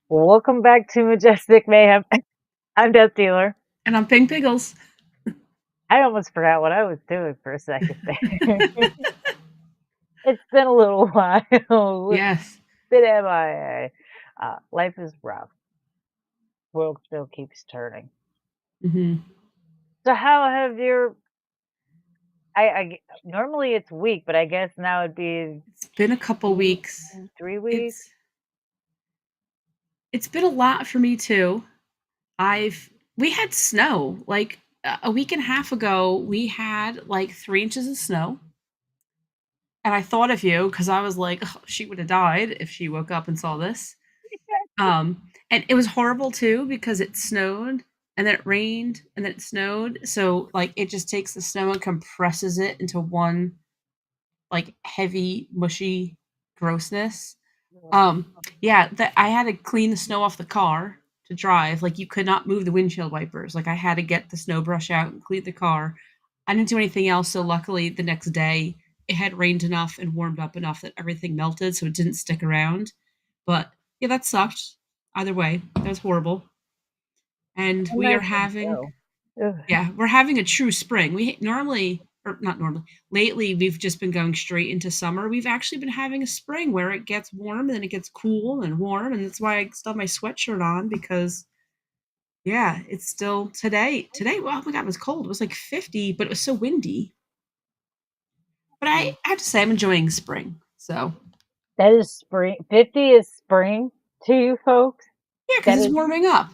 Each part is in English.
Well, welcome back to Majestic Mayhem. I'm Death Dealer. And I'm Pink Piggles. I almost forgot what I was doing for a second there. It's been a little while. Yes. Been MIA. Life is rough. World still keeps turning. hmm So how have your normally it's week, but I guess now it'd be It's been a couple two, weeks. 3 weeks. It's been a lot for me too. We had snow. Like a week and a half ago, we had like 3 inches of snow. And I thought of you because I was like, oh, she would have died if she woke up and saw this. And it was horrible too because it snowed and then it rained and then it snowed. So like it just takes the snow and compresses it into one like heavy, mushy grossness. Yeah, that I had to clean the snow off the car to drive. Like you could not move the windshield wipers. Like I had to get the snow brush out and clean the car. I didn't do anything else, so luckily the next day it had rained enough and warmed up enough that everything melted, so it didn't stick around. But yeah, that sucked. Either way, that was horrible. And A we are nice having show. Ugh. yeah, we're having a true spring. We normally, or not normally, lately we've just been going straight into summer. We've actually been having a spring where it gets warm and then it gets cool and warm. And that's why I still have my sweatshirt on because, yeah, it's still today. Today, well, oh my God, it was cold. It was like 50, but it was so windy. But I have to say, I'm enjoying spring. So, That is spring. 50 is spring to you folks. yeah, because That it's is warming up.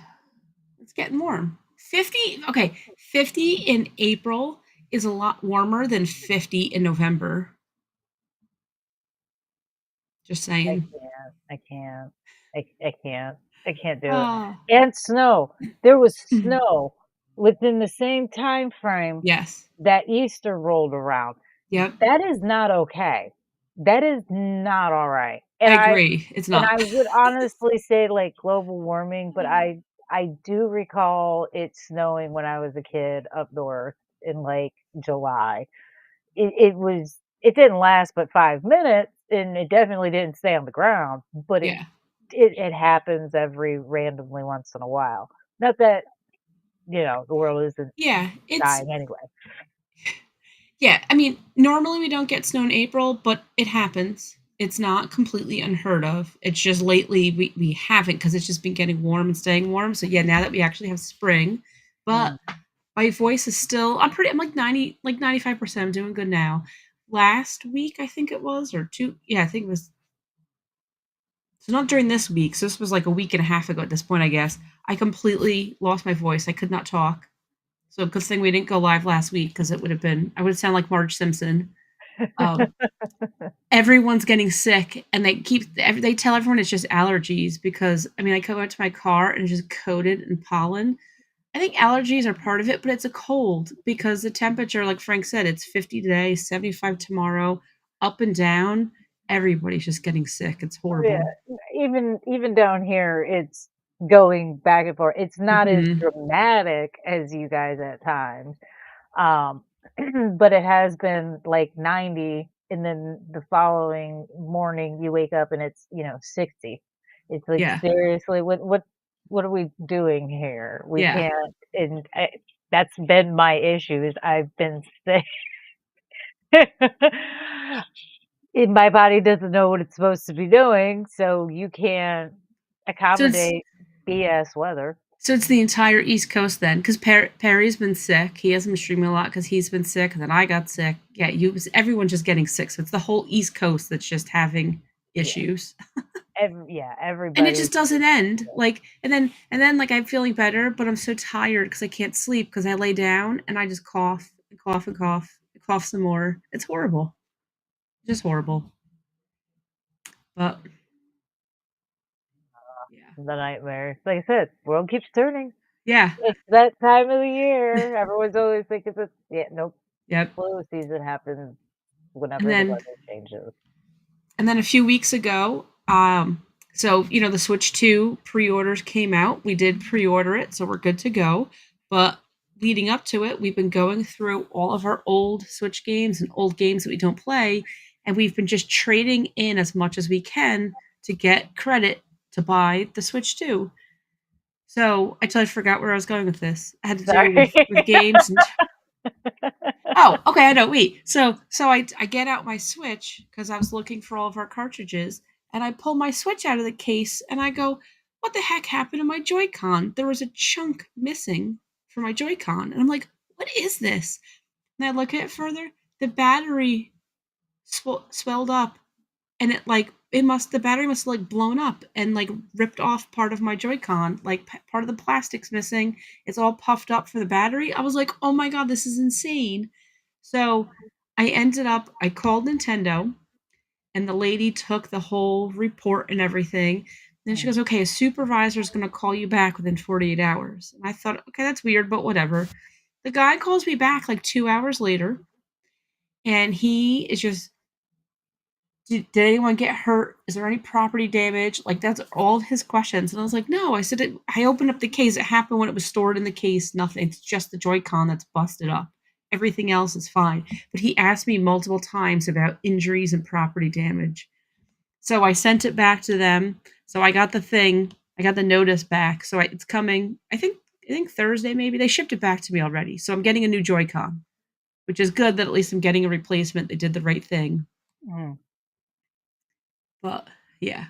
It's getting warm. 50, okay, 50 in April is a lot warmer than 50 in November. Just I saying. can't. I can't. I can't. I can't do it. Oh. And snow. There was Mhm. snow within the same time frame Yes. that Easter rolled around. Yep. That is not okay. That is not all right. I agree. It's And not. I would honestly say like global warming, but I do recall it snowing when I was a kid up north in like July. It didn't last but 5 minutes, and it definitely didn't stay on the ground, but Yeah. it happens every randomly once in a while. Not that, the world isn't Yeah. It's dying anyway. yeah. I mean, normally we don't get snow in April, but it happens. It's not completely unheard of. It's just lately we haven't because it's just been getting warm and staying warm. So yeah, now that we actually have spring, but Mm. my voice is still I'm like 90 like 95%. I'm doing good now. Last week I think it was or two yeah, I think it was so not during this week. So this was like a week and a half ago at this point, I guess. I completely lost my voice. I could not talk. So good thing we didn't go live last week because it would have been I would sound like Marge Simpson. Um, Everyone's getting sick, and they tell everyone it's just allergies because I mean I go out to my car and it's just coated in pollen. I think allergies are part of it, but it's a cold because the temperature, like Frank said, it's 50 today, 75 tomorrow, up and down. Everybody's just getting sick. It's Oh, yeah. horrible. Even down here, it's going back and forth. It's not as hmm dramatic as you guys at times, um, but it has been, like, 90, and then the following morning, you wake up and it's, 60. It's like, Yeah, seriously, what are we doing here? We yeah. can't and that's been my issue is I've been sick. And my body doesn't know what it's supposed to be doing, so you can't So it's accommodate BS weather. So it's the entire East Coast then, because Perry's been sick. He hasn't been streaming a lot because he's been sick, and then I got sick. Yeah, everyone's just getting sick. So it's the whole East Coast that's just having Yeah, issues, and it everybody's just doesn't end. Like, and then like I'm feeling better, but I'm so tired because I can't sleep because I lay down and I just cough and cough and cough, and cough some more. It's horrible, just horrible. But yeah, the nightmare. Like I said, world keeps turning. yeah, It's that time of the year. Everyone's always thinking it's yeah, nope. yep. Flu season happens And whenever the then weather changes. And then a few weeks ago, so the Switch 2 pre-orders came out. We did pre-order it, so we're good to go. But leading up to it, we've been going through all of our old Switch games and old games that we don't play, and we've been just trading in as much as we can to get credit to buy the Switch 2. So I totally forgot where I was going with this. It had to do Sorry. with games and oh, okay, I know. Wait. So I get out my Switch because I was looking for all of our cartridges, and I pull my Switch out of the case, and I go, "What the heck happened to my Joy-Con? There was a chunk missing for my Joy-Con," and I'm like, "What is this?" And I look at it further. The battery swelled up, and the battery must have like blown up and like ripped off part of my Joy-Con. Like part of the plastic's missing. It's all puffed up for the battery. I was like, "Oh my god, this is insane." So I called Nintendo, and the lady took the whole report and everything. Then she Mm, goes, "Okay, a supervisor is going to call you back within 48 hours." And I thought, "Okay, that's weird, but whatever." The guy calls me back like 2 hours later, and he is just, did anyone get hurt? Is there any property damage? Like, that's all of his questions. And I was like, no. I said, I opened up the case. It happened when it was stored in the case. Nothing. It's just the Joy-Con that's busted up. Everything else is fine. But he asked me multiple times about injuries and property damage. So I sent it back to them. So I got the thing. I got the notice back. So it's coming. I think Thursday maybe. They shipped it back to me already. So I'm getting a new Joy-Con, which is good that at least I'm getting a replacement. They did the right thing. mm. But yeah.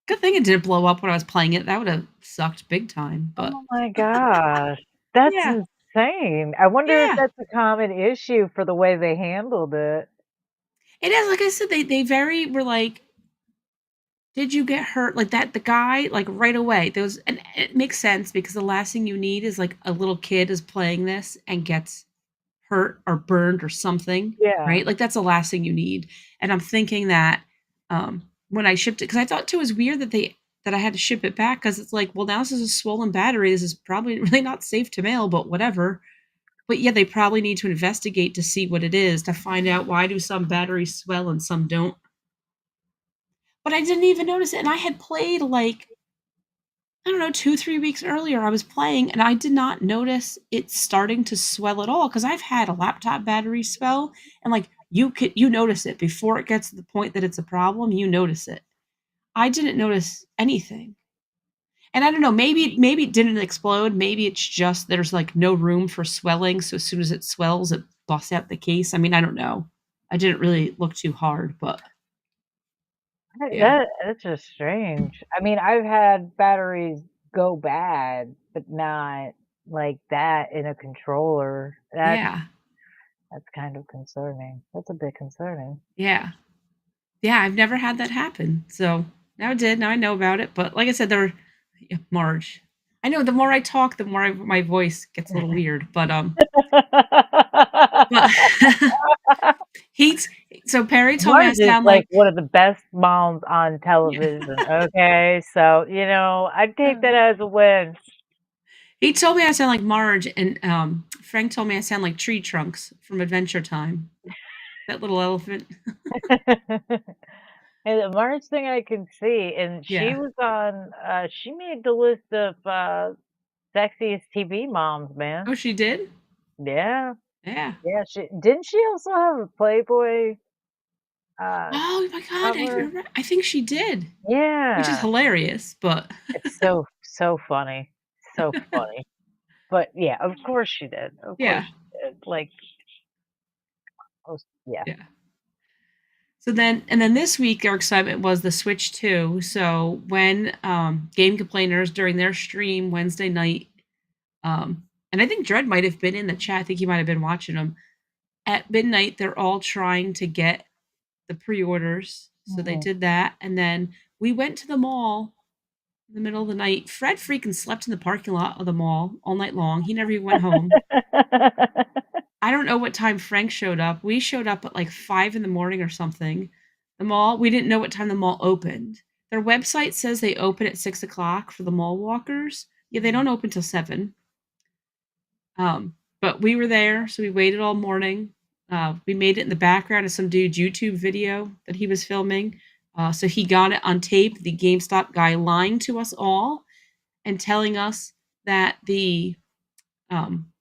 Good thing it didn't blow up when I was playing it. That would have sucked big time. But Oh my gosh. That's yeah, insane. I wonder if yeah, that's a common issue for the way they handled it. it is. Like I said, they very were like, "Did you get hurt?" Like that. The guy, like right away. There was, and it makes sense because the last thing you need is like a little kid is playing this and gets hurt or burned or something, Yeah. right? Like that's the last thing you need. And I'm thinking that when I shipped it, because I thought too it was weird that I had to ship it back because it's like, well, now this is a swollen battery. This is probably really not safe to mail, but whatever. But yeah, they probably need to investigate to see what it is to find out why do some batteries swell and some don't. But I didn't even notice it, and I had played like, I don't know, 2, 3 weeks earlier. I was playing, and I did not notice it starting to swell at all because I've had a laptop battery swell, and like you notice it before it gets to the point that it's a problem. You notice it. I didn't notice anything. And I don't know, maybe it didn't explode. Maybe it's just there's like no room for swelling, so as soon as it swells, it busts out the case. I mean, I don't know. I didn't really look too hard, but yeah. That's just strange. I mean, I've had batteries go bad, but not like that in a controller. Yeah. That's kind of concerning. That's a bit concerning. Yeah. Yeah, I've never had that happen. So now it did. Now I know about it. But like I said, yeah, Marge. I know the more I talk, the more my voice gets a little weird. But he's so Perry told me I Marge is sound like like one of the best moms on yeah. television, okay? So, I'd take that as a win. He told me I sound like Marge, and Frank told me I sound like Tree Trunks from Adventure Time. That little elephant. And the Marge thing I can see, and she Yeah. was on, she made the list of, sexiest TV moms, man. Oh, she did? Yeah. Yeah. Yeah, didn't she also have a Playboy, uh, Oh my god, cover? I think she did, which is Yeah. hilarious, but It's so funny. So funny. But, yeah, of course she did. Of course yeah. she did. Like, yeah. Yeah. And then this week our excitement was the Switch 2. So when Game Complainers during their stream Wednesday night, and I think Dread might have been in the chat. I think he might have been watching them. At midnight, they're all trying to get the pre-orders. So they Mhm. did that. And then we went to the mall in the middle of the night. Fred freaking slept in the parking lot of the mall all night long. He never even went home. I don't know what time Frank showed up. We showed up at like 5 in the morning or something. The mall, we didn't know what time the mall opened. Their website says they open at 6 o'clock for the mall walkers. Yeah, they don't open till 7. But we were there, so we waited all morning. We made it in the background of some dude's YouTube video that he was filming. So he got it on tape, the GameStop guy lying to us all and telling us that um,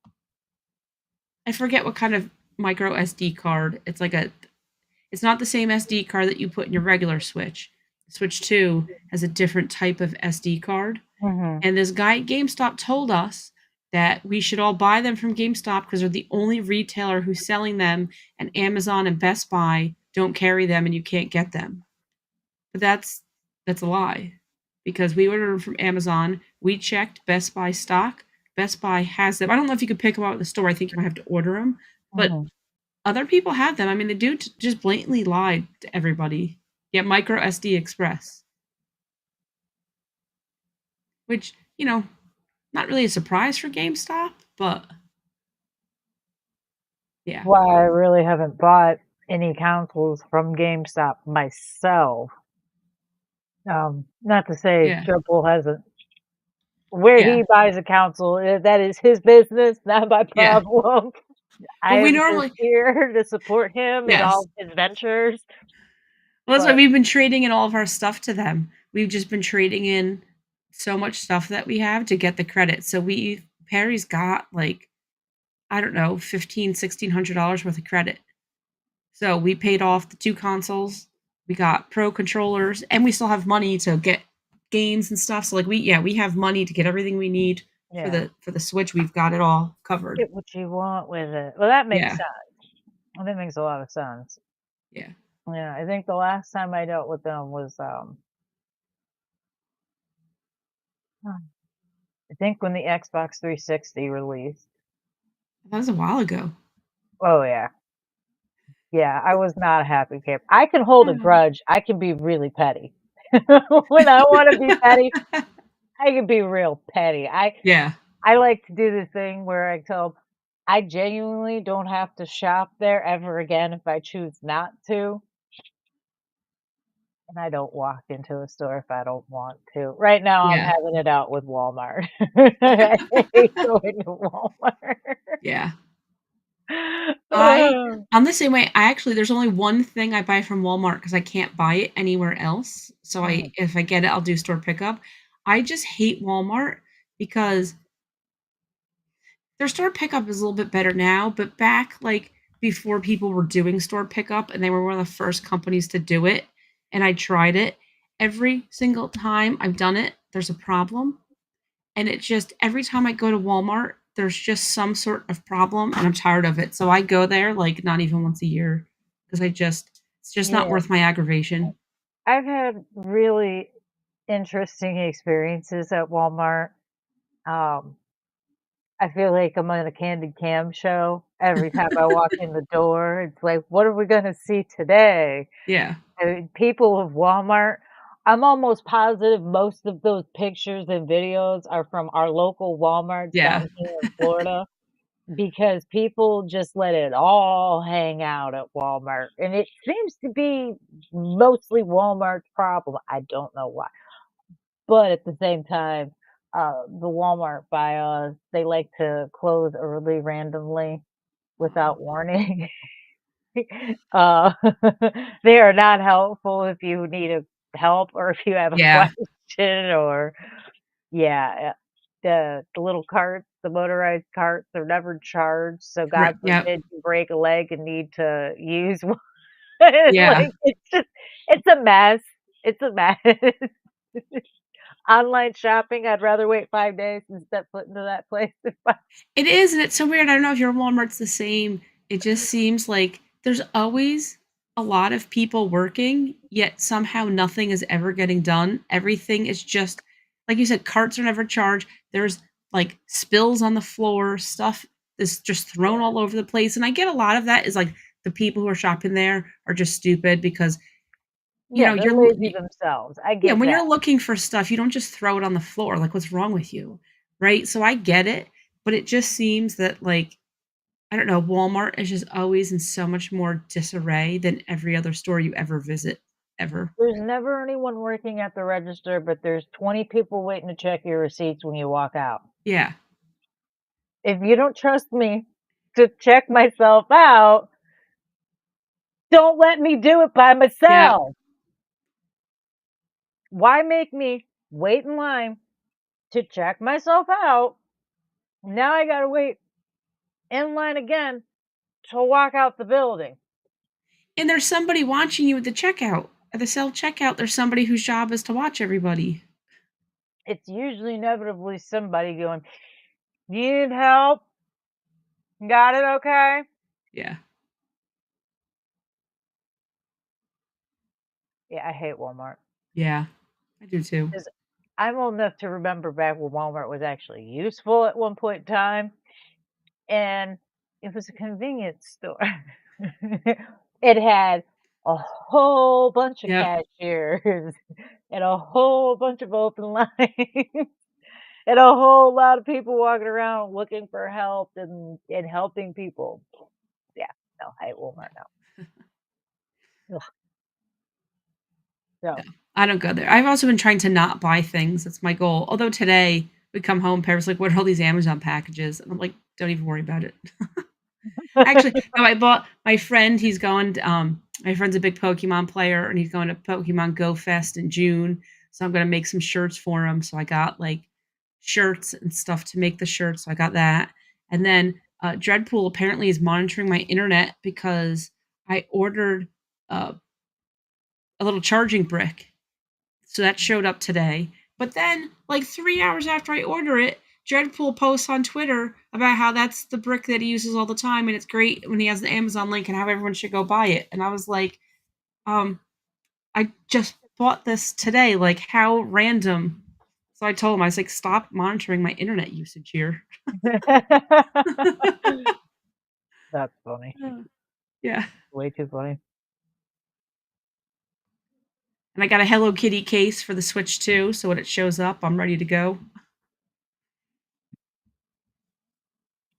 I forget what kind of micro SD card. It's not the same SD card that you put in your regular Switch. Switch 2 has a different type of SD card. Mhm. And this guy at GameStop told us that we should all buy them from GameStop because they're the only retailer who's selling them, and Amazon and Best Buy don't carry them and you can't get them. But that's a lie because we ordered them from Amazon. We checked Best Buy stock. Best Buy has them. I don't know if you could pick them out at the store. I think you might have to order them, but Mhm. other people have them. I mean, the dude just blatantly lied to everybody. Yeah, micro SD Express, which not really a surprise for GameStop, but yeah, Why I really haven't bought any consoles from GameStop myself. Not to say yeah, Triple hasn't. Where yeah, he buys a console, that is his business, not my yeah. problem. I Well, we am just normally here to support him in yes. all his ventures, Well, that's why but we've been trading in all of our stuff to them. We've just been trading in so much stuff that we have to get the credit. So Perry's got like, I don't know, 1600 dollars worth of credit. So we paid off the 2 consoles, we got pro controllers, and we still have money to get games and stuff. So like we have money to get everything we need for yeah, the Switch. We've got it all covered. get what you want with it. Well, that makes Yeah. sense. Well, that makes a lot of sense. Yeah. Yeah, I think the last time I dealt with them was, I think when the Xbox 360 released. That was a while ago. Oh, yeah. Yeah, I was not a happy camper. I can hold a Oh. grudge. I can be really petty. When I wanna be petty, I can be real petty. Yeah. I like to do the thing where I tell 'em, I genuinely don't have to shop there ever again if I choose not to, and I don't walk into a store if I don't want to. Right now, I'm Yeah. having it out with Walmart. I hate going to Walmart. Yeah. I Ugh. I'm the same way. I actually there's only one thing I buy from Walmart because I can't buy it anywhere else. So I Mhm. if I get it, I'll do store pickup. I just hate Walmart because their store pickup is a little bit better now, but back like before people were doing store pickup and they were one of the first companies to do it, and I tried it, every single time I've done it, there's a problem. And it just every time I go to Walmart, there's just some sort of problem and I'm tired of it. So I go there like not even once a year because it's just not Yeah. worth my aggravation. I've had really interesting experiences at Walmart. Um, I feel like I'm on a Candid Cam show. Every time I walk in the door, it's like, "What are we gonna see today?" Yeah. I mean, people of Walmart, I'm almost positive most of those pictures and videos are from our local Walmarts Yeah. down here in Florida, because people just let it all hang out at Walmart, and it seems to be mostly Walmart's problem. I don't know why. But at the same time, the Walmart by us, they like to close early randomly Oh. without warning. Uh, they are not helpful if you need help or if you have a Yeah. question or yeah, the little carts, the motorized carts, they're never charged, so Right. God Yep. forbid you break a leg and need to use one. Yeah. Like, it's a mess. It's a mess. Online shopping, I'd rather wait 5 days than step foot into that place if I It is, and it's so weird. I don't know if your Walmart's the same. It just seems like there's always a lot of people working, yet somehow nothing is ever getting done. Everything is just like you said, carts are never charged. There's like spills on the floor, stuff is just thrown yeah. all over the place. And I get a lot of that is like the people who are shopping there are just stupid because Yeah, they're you're lazy themselves, I yeah, get when that. you're looking for stuff, you don't just throw it on the floor, like, what's wrong with you? Right? So I get it, but it just seems that, like, I don't know, Walmart is just always in so much more disarray than every other store you ever visit, ever. There's never anyone working at the register, but there's 20 people waiting to check your receipts when you walk out. Yeah. If you don't trust me to check myself out, don't let me do it by Yep. myself. Why make me wait in line to check myself out? Now I gotta wait in line again to walk out the building. And there's somebody watching you at the checkout. at the self checkout, there's somebody whose job is to watch everybody. It's usually inevitably somebody going, "Need help? Got it okay?" Yeah. Yeah, I hate Walmart. Yeah. I do too. 'Cause I'm old enough to remember back when Walmart was actually useful at one point in time, and it was a convenience store. It had a whole bunch of Yep. cashiers and a whole bunch of open lines and a whole lot of people walking around looking for help and helping people. Yeah, no, I hate Walmart now. Ugh, No, so I don't go there. I've also been trying to not buy things. That's my goal. Although today we come home, Paris like, "What are all these Amazon packages?" And I'm like, "Don't even worry about it." Actually, no, I bought my friend, he's going my friend's a big Pokemon player, and he's going to Pokemon Go Fest in June, so I'm gonna make some shirts for him, so I got, like, shirts and stuff to make the shirts, so I got that, and then, Dreadpool apparently is monitoring my internet because I ordered, uh, a little charging brick, so that showed up today. But then, like 3 hours after I order it, Dreadpool posts on Twitter about how that's the brick that he uses all the time, and it's great when he has the Amazon link and how everyone should go buy it. And I was like, um, I just bought this today. Like, how random. So I told him, I was like, stop monitoring my internet usage here. that's funny. Uh, yeah. Way too funny. And I got a Hello Kitty case for the Switch too, so when it shows up, I'm ready to go.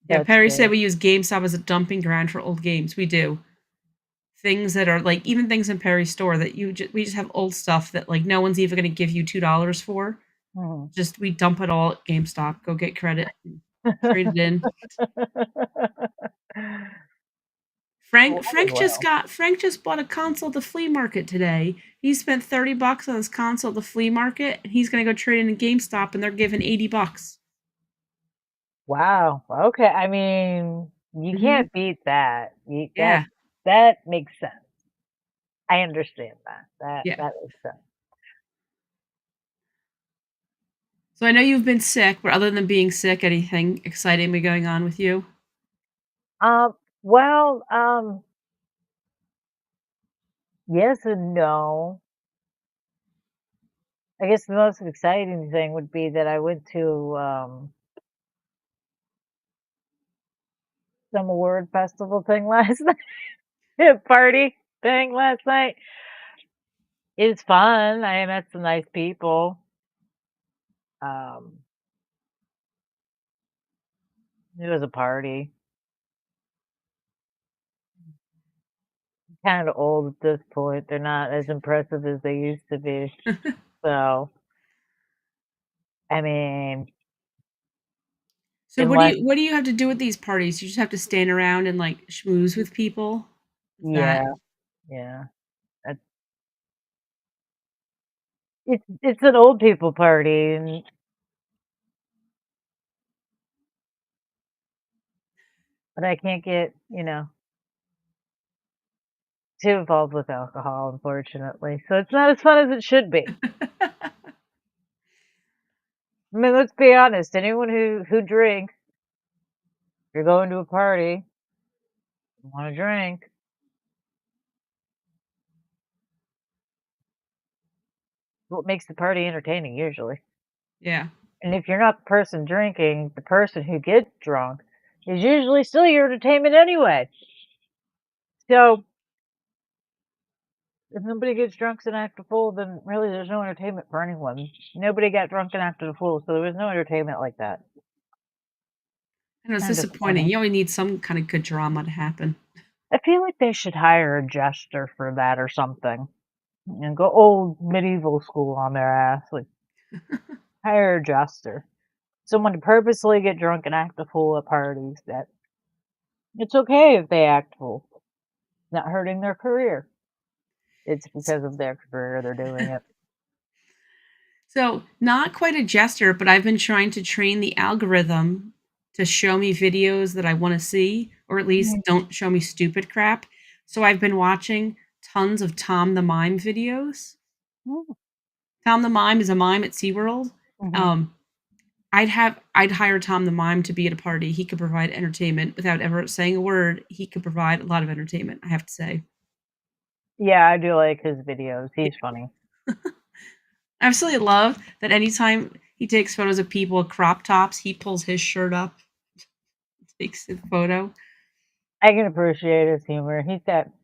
Yeah, That's Perry said great. we use GameStop as a dumping ground for old games. We do. Things that are like even things in Perry's store that we just have old stuff that like no one's even going to give you $2 for. Mhm. Just we dump it all at GameStop, go get credit, and trade it in. Well, Frank I Frank just will. got Frank just bought a console at the flea market today. He spent $30 on his console at the flea market, and he's gonna go trade in at GameStop, and they're giving $80. Wow, okay, I mean, you Hmm. can't beat that. You Yeah, that makes sense. I understand that. That yeah. that makes sense. So I know you've been sick, but other than being sick, anything exciting been going on with you? Well, yes and no. I guess the most exciting thing would be that I went to, some award festival thing last night, party thing last night. It's fun. I met some nice people. Um, it was a party. Kinda old at this point. They're not as impressive as they used to be. So, I mean, So unless what do you have to do with these parties? You just have to stand around and like schmooze with people? Is that yeah, yeah. That's it's an old people party, and but I can't get, too involved with alcohol, unfortunately. So it's not as fun as it should be. I mean, let's be honest, anyone who drinks, you're going to a party, you wanna drink. What makes the party entertaining usually. Yeah. And if you're not the person drinking, the person who gets drunk is usually still your entertainment anyway. So if nobody gets drunk and act a fool, then really there's no entertainment for anyone. Nobody got drunk and acted a fool, so there was no entertainment like that. I know it's Kind of disappointing. disappointing. You only need some kind of good drama to happen. I feel like they should hire a jester for that or something. And go old medieval school on their ass. Like hire a jester. Someone to purposely get drunk and act a fool at parties that it's okay if they act fool. Not hurting their career. It's because of their career they're doing it. So, not quite a jester, but I've been trying to train the algorithm to show me videos that I want to see, or at least Mhm. don't show me stupid crap. So, I've been watching tons of Tom the Mime videos. Mm, Tom the Mime is a mime at SeaWorld. mhm. Um, I'd hire Tom the Mime to be at a party. He could provide entertainment without ever saying a word. He could provide a lot of entertainment, I have to say. Yeah, I do like his videos. He's funny. I absolutely love that anytime he takes photos of people with crop tops, he pulls his shirt up, takes a photo. I can appreciate his humor.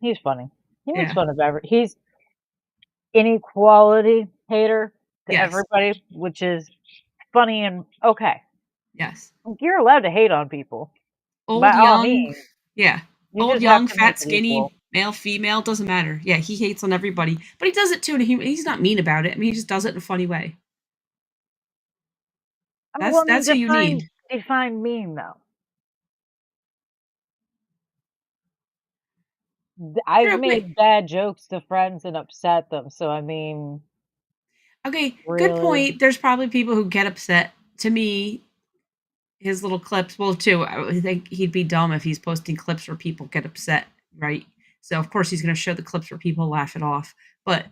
He's funny. He makes Yeah. fun of he's inequality hater to Yes. everybody, which is funny and okay. Yes. You're allowed to hate on people by Old, all young. means. Yeah. You Old, just have young, to make fat, it equal. skinny, male, female, doesn't matter. Yeah, he hates on everybody. But he does it too, and he's not mean about it. I mean, he just does it in a funny way. Well, I mean, That's who you need. define mean though. I've True, but made bad jokes to friends and upset them. So I mean, okay, good really, point. There's probably people who get upset. To me, his little clips, well, too, I think he'd be dumb if he's posting clips where people get upset, right? So of course he's going to show the clips where people laugh it off. But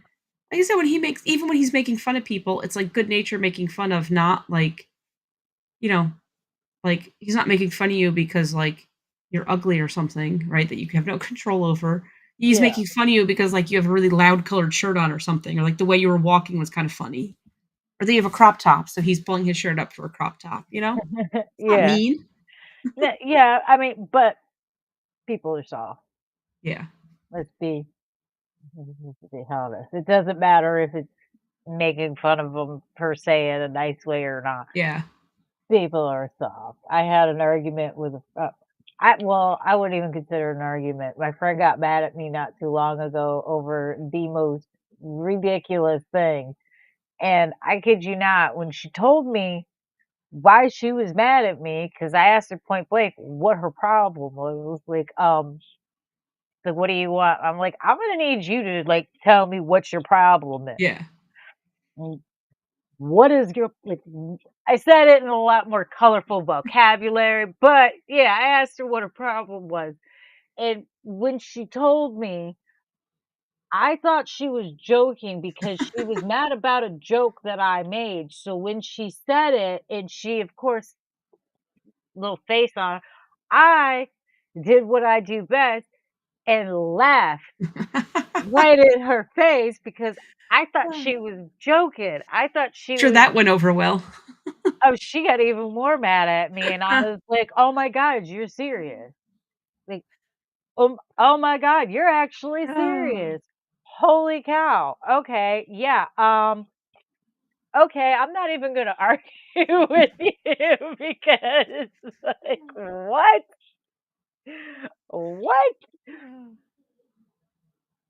like I said, even when he's making fun of people, it's like good nature making fun of, not like, you know, like he's not making fun of you because like you're ugly or something, right? That you have no control over. He's yeah. making fun of you because like you have a really loud colored shirt on or something, or like the way you were walking was kind of funny. Or that you have a crop top, so he's pulling his shirt up for a crop top, you know? It's not Yeah. mean. Yeah, I mean, but people are soft. Yeah. Let's be let's be honest. It doesn't matter if it's making fun of them per se in a nice way or not. Yeah. People are soft. I had an argument with I wouldn't even consider it an argument. My friend got mad at me not too long ago over the most ridiculous thing. And I kid you not, when she told me why she was mad at me, because I asked her point blank what her problem was. It was like, what do you want? I'm like, I'm gonna need you to like tell me what your problem is. Yeah. Mm, what is your like? I said it in a lot more colorful vocabulary, but yeah, I asked her what her problem was. And when she told me, I thought she was joking because she was mad about a joke that I made. So when she said it, and she, of course, little face on, I did what I do best and laughed right in her face because I thought she was joking. I thought she Sure, was that went over well. oh, she got even more mad at me, and I was like, "Oh my god, you're serious." Like, "Oh my god, you're actually Oh. serious. Holy cow. Okay, yeah, okay, I'm not even gonna argue with you because like, what? What?"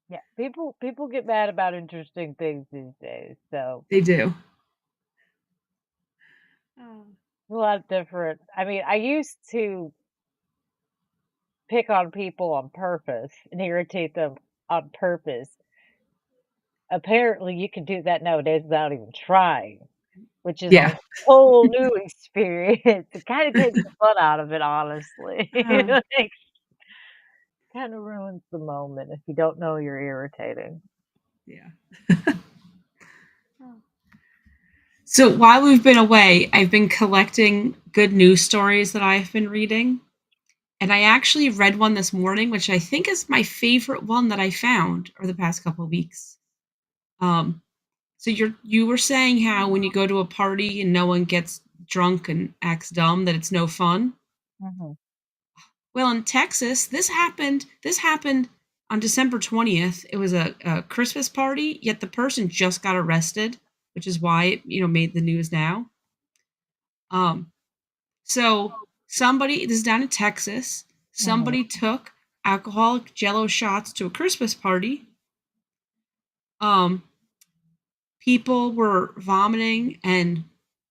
Yeah, people get mad about interesting things these days, so They do. Oh. a lot of different I mean, I used to pick on people on purpose and irritate them on purpose. Apparently, you can do that nowadays without even trying, which is a Yeah. whole new experience. It kinda takes the fun out of it, honestly. Oh, Like, kinda ruins the moment if you don't know you're irritating. yeah. So while we've been away, I've been collecting good news stories that I've been reading. And I actually read one this morning, which I think is my favorite one that I found over the past couple of weeks. Um, so you were saying how when you go to a party and no one gets drunk and acts dumb, that it's no fun. Mhm, Well, in Texas, This happened on December 20th. It was a Christmas party, yet the person just got arrested, which is why it made the news now. Um, so somebody this is down in Texas. mhm. Somebody took alcoholic Jello shots to a Christmas party. Um, People were vomiting and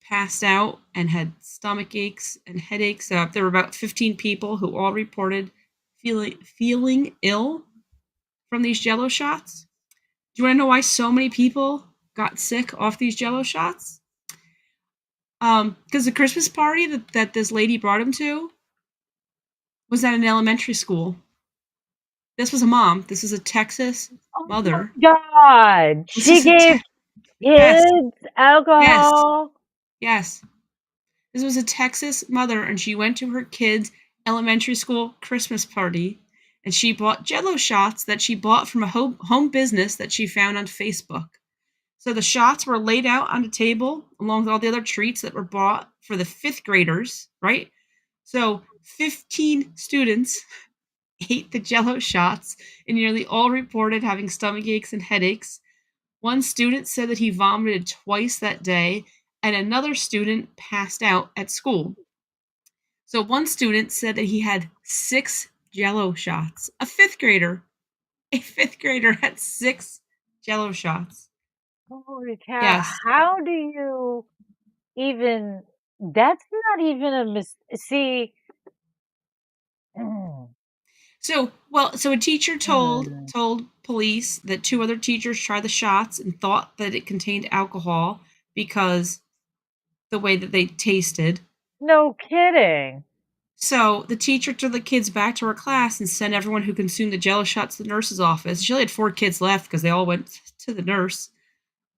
passed out and had stomach aches and headaches. There were about 15 people who all reported feeling ill from these Jello shots. Do you want to know why so many people got sick off these Jello shots? Because the Christmas party that this lady brought him to was at an elementary school. This was a mom. This is a Texas Oh mother. my god! This She is a gave yes, kids yes, alcohol? yes. This was a Texas mother, and she went to her kids' elementary school Christmas party, and she bought Jello shots that she bought from a home business that she found on Facebook. So the shots were laid out on the table along with all the other treats that were bought for the fifth graders, right? So 15 students ate the Jello shots, and nearly all reported having stomach aches and headaches. One student said that he vomited twice that day, and another student passed out at school. So one student said that he had 6 Jello shots. A fifth grader had 6 Jello shots. Holy cow, Yes. how do you even that's not even a see, mm, So a teacher told mm, told police that 2 other teachers tried the shots and thought that it contained alcohol because the way that they tasted. no kidding. So the teacher took the kids back to her class and sent everyone who consumed the Jello shots to the nurse's office. She only had 4 kids left because they all went to the nurse.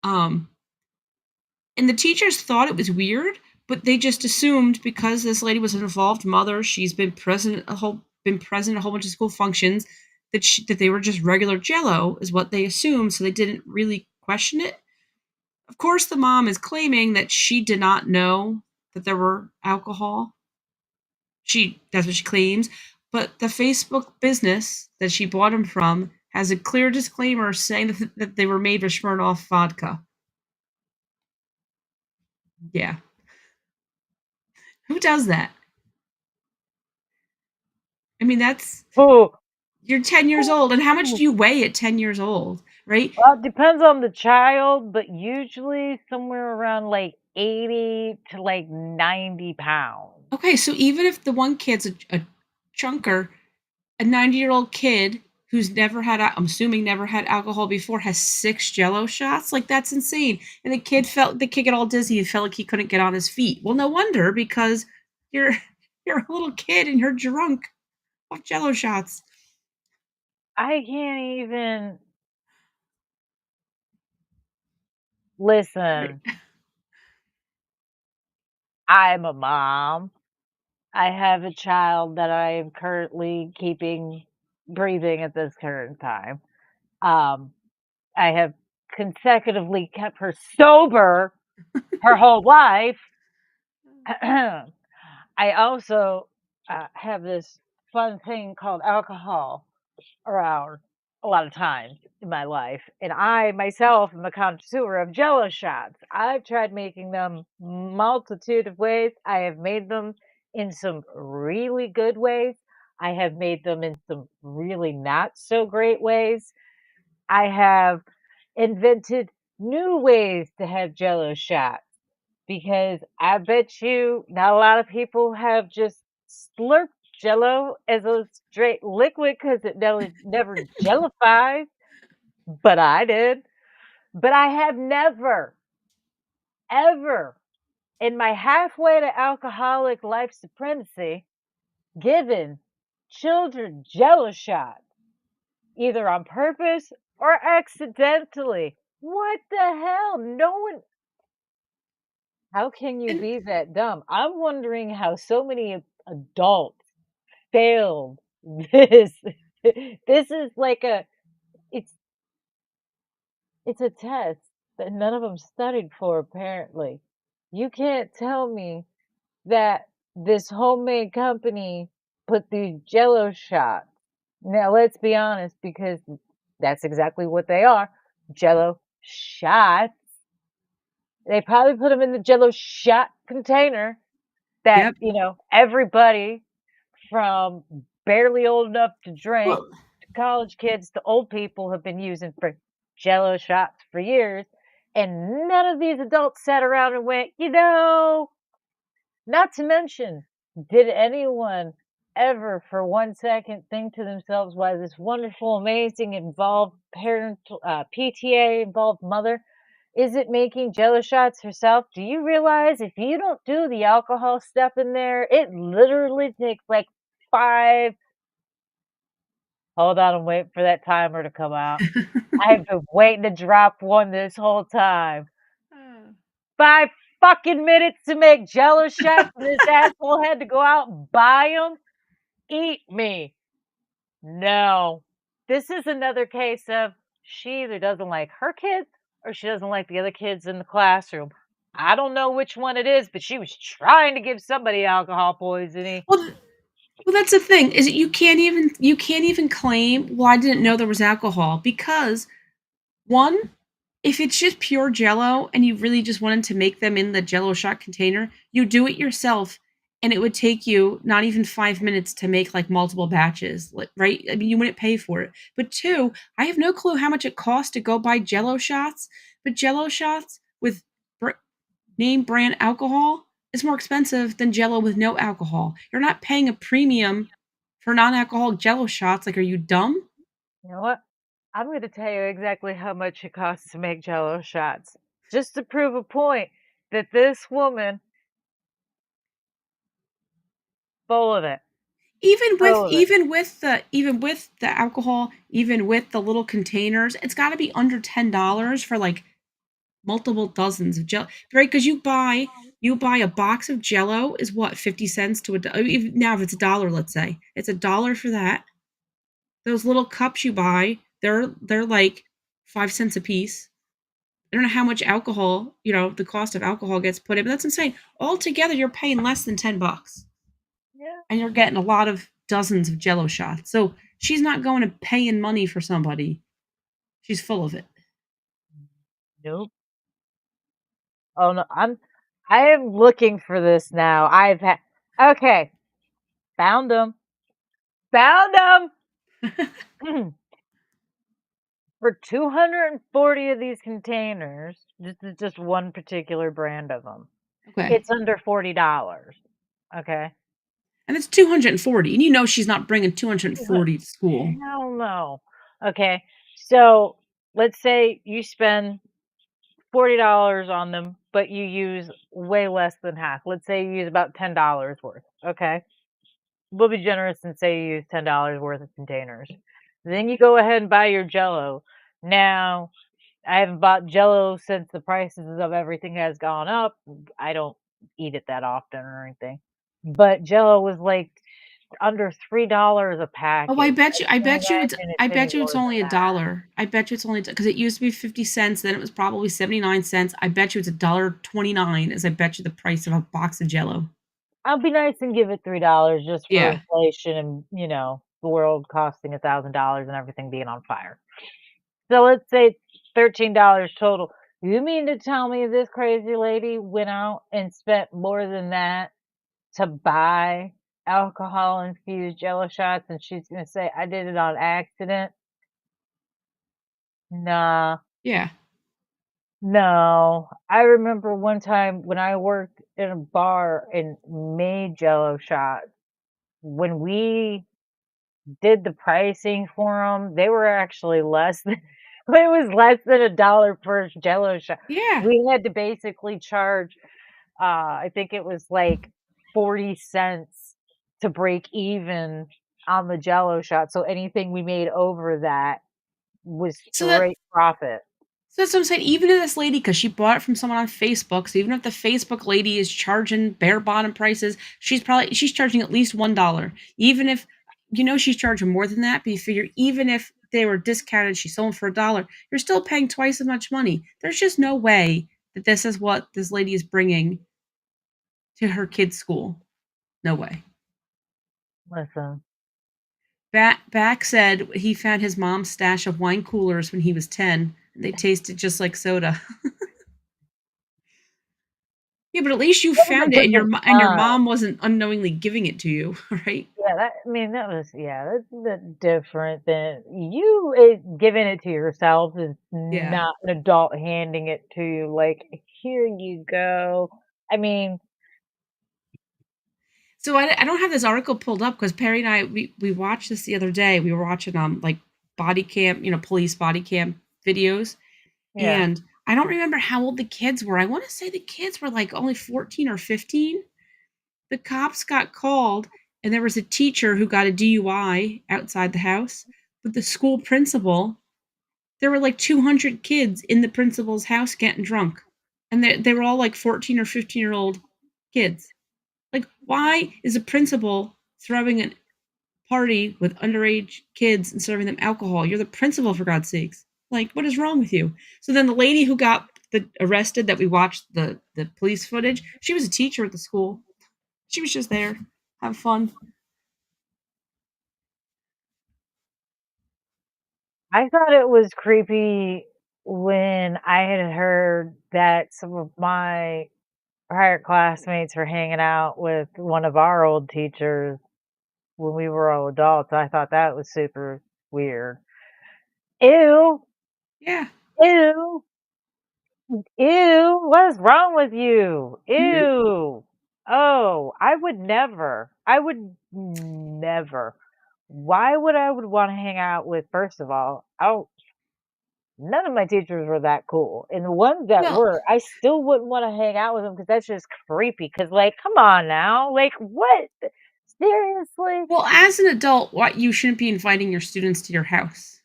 Um, and the teachers thought it was weird, but they just assumed because this lady was an involved mother, she's been present at a whole bunch of school functions, that they were just regular Jello is what they assumed. So they didn't really question it. Of course, the mom is claiming that she did not know that there were alcohol. That's what she claims. But the Facebook business that she bought them from has a clear disclaimer saying that they were made with Smirnoff vodka. Yeah. Who does that? I mean, that's Who you're 10 years old. And how much who do you weigh at 10 years old, right? well, it depends on the child, but usually somewhere around, like, 80 to, like, 90 pounds. Okay, so even if the one kid's a chunker, a 90-year-old kid who's never had, I'm assuming never had alcohol before, has 6 Jello shots. Like that's insane. And the kid got all dizzy and felt like he couldn't get on his feet. Well, no wonder because you're you're a little kid and you're drunk off Jello shots. I can't even listen, Right. I'm a mom. I have a child that I am currently keeping breathing at this current time. Um, I have consecutively kept her sober her whole life. I also, have this fun thing called alcohol around a lot of times in my life, and I myself am a connoisseur of Jello shots. I've tried making them multitude of ways. I have made them in some really good ways. I have made them in some really not so great ways. I have invented new ways to have Jello shots because I bet you not a lot of people have just slurped Jello as a straight liquid because it never jellifies, but I did. But I have never, ever in my halfway to alcoholic life supremacy given children Jello shots, either on purpose or accidentally. What the hell? No one how can you And be that dumb? I'm wondering how so many adults failed this. This is like a it's it's a test that none of them studied for apparently. You can't tell me that this homemade company put these Jello shots. Now let's be honest because that's exactly what they are. Jello shots. They probably put them in the Jello shot container that, yep. everybody from barely old enough to drink Well, to college kids to old people have been using for Jello shots for years, and none of these adults sat around and went, not to mention, did anyone ever for 1 second think to themselves why this wonderful, amazing, involved parental PTA involved mother isn't making Jello shots herself? Do you realize if you don't do the alcohol step in there, it literally takes like 5 Hold on, I'm waiting for that timer to come out. I've been waiting to drop one this whole time. 5 fucking minutes to make Jello shots, and this asshole had to go out and buy them. Eat me. No. This is another case of she either doesn't like her kids or she doesn't like the other kids in the classroom. I don't know which one it is, but she was trying to give somebody alcohol poisoning. Well, well, that's the thing, is that you can't even claim, "Well, I didn't know there was alcohol," because, 1, if it's just pure Jello and you really just wanted to make them in the Jello shot container, you do it yourself, and it would take you not even 5 minutes to make, like, multiple batches, like, right? I mean, you wouldn't pay for it. But 2, I have no clue how much it costs to go buy Jello shots, but Jello shots with br name brand alcohol is more expensive than Jello with no alcohol. You're not paying a premium for non-alcoholic Jello shots, like, are you dumb? You know what? I'm going to tell you exactly how much it costs to make Jello shots, just to prove a point that this woman full of it, Even with full of it. even with the even with the alcohol, even with the little containers, it's gotta be under $10 for, like, multiple dozens of Jello, right? Because you buy a box of Jello is what, 50 cents to a do even now if it's a dollar, let's say, it's a dollar for that. Those little cups you buy, they're, like, 5 cents a piece. I don't know how much alcohol, the cost of alcohol gets put in, but that's insane. Altogether, you're paying less than 10 bucks. Yeah. And you're getting a lot of dozens of Jello shots. So she's not going to paying money for somebody. She's full of it. Nope. Oh no, I am looking for this now. I've had okay, found them. Found them. For 240 of these containers. This is just one particular brand of them. Okay. It's under $40. Okay. And it's 240. And you know she's not bringing 240 to school. Hell no. Okay. So let's say you spend $40 on them, but you use way less than half. Let's say you use about $10 worth. Okay. We'll be generous and say you use $10 worth of containers. Then you go ahead and buy your Jello. Now, I haven't bought Jello since the prices of everything has gone up. I don't eat it that often or anything. But Jello was like under $3 a Oh, I package. bet I you I can't bet you it's imagine I it's any bet you it's more only than a that. dollar. I bet you it's only because it used to be 50 cents, then it was probably 79 cents. I bet you it's a dollar 29 as I bet you the price of a box of Jello. I'll be nice and give it $3 just for Yeah. inflation and, the world costing $1,000 and everything being on fire. So let's say $13 total. You mean to tell me this crazy lady went out and spent more than that to buy alcohol infused Jello shots and she's gonna say, "I did it on accident"? Nah, Yeah. no. I remember one time when I worked in a bar and made Jello shots, when we did the pricing for them, they were actually less than it was less than a dollar per Jello shot. Yeah. We had to basically charge, I think it was like 40 cents to break even on the Jello shot, so anything we made over that was So that straight profit. So that's what I'm saying. Even if this lady, because she bought it from someone on Facebook, so even if the Facebook lady is charging bare bottom prices, she's charging at least $1. Even if she's charging more than that, but you figure even if they were discounted, she sold them for a dollar, you're still paying twice as much money. There's just no way that this is what this lady is bringing to her kid's school. No way. Listen, Back said he found his mom's stash of wine coolers when he was 10, and they tasted just like soda. Yeah, but at least you it was a found it and different your time. mom wasn't unknowingly giving it to you, right? Yeah, that was that's a bit different than you, giving it to yourself is Yeah. not an adult handing it to you like, "Here you go." I mean, So I don't have this article pulled up because Perry and I we watched this the other day. We were watching like body cam, police body cam videos, yeah, and I don't remember how old the kids were. I want to say the kids were like only 14 or 15. The cops got called, and there was a teacher who got a DUI outside the house. with the school principal. There were like 200 kids in the principal's house getting drunk. And they were all like 14 or 15-year-old kids. Like, why is a principal throwing a party with underage kids and serving them alcohol? You're the principal, for God's sakes. Like, what is wrong with you? So then the lady who got arrested that we watched the police footage, she was a teacher at the school. She was just there, have fun. I thought it was creepy when I had heard that some of my prior classmates were hanging out with one of our old teachers when we were all adults. I thought that was super weird. Ew, Yeah. ew, ew, what is wrong with you? Mhm. Ew. Oh, I would never. Why would I would want to hang out with, first of all, none of my teachers were that cool, and the ones that Well, were, I still wouldn't wanna hang out with them because that's just creepy. Because, like, come on now, like, what? Seriously? as an adult, what you shouldn't be inviting your students to your house.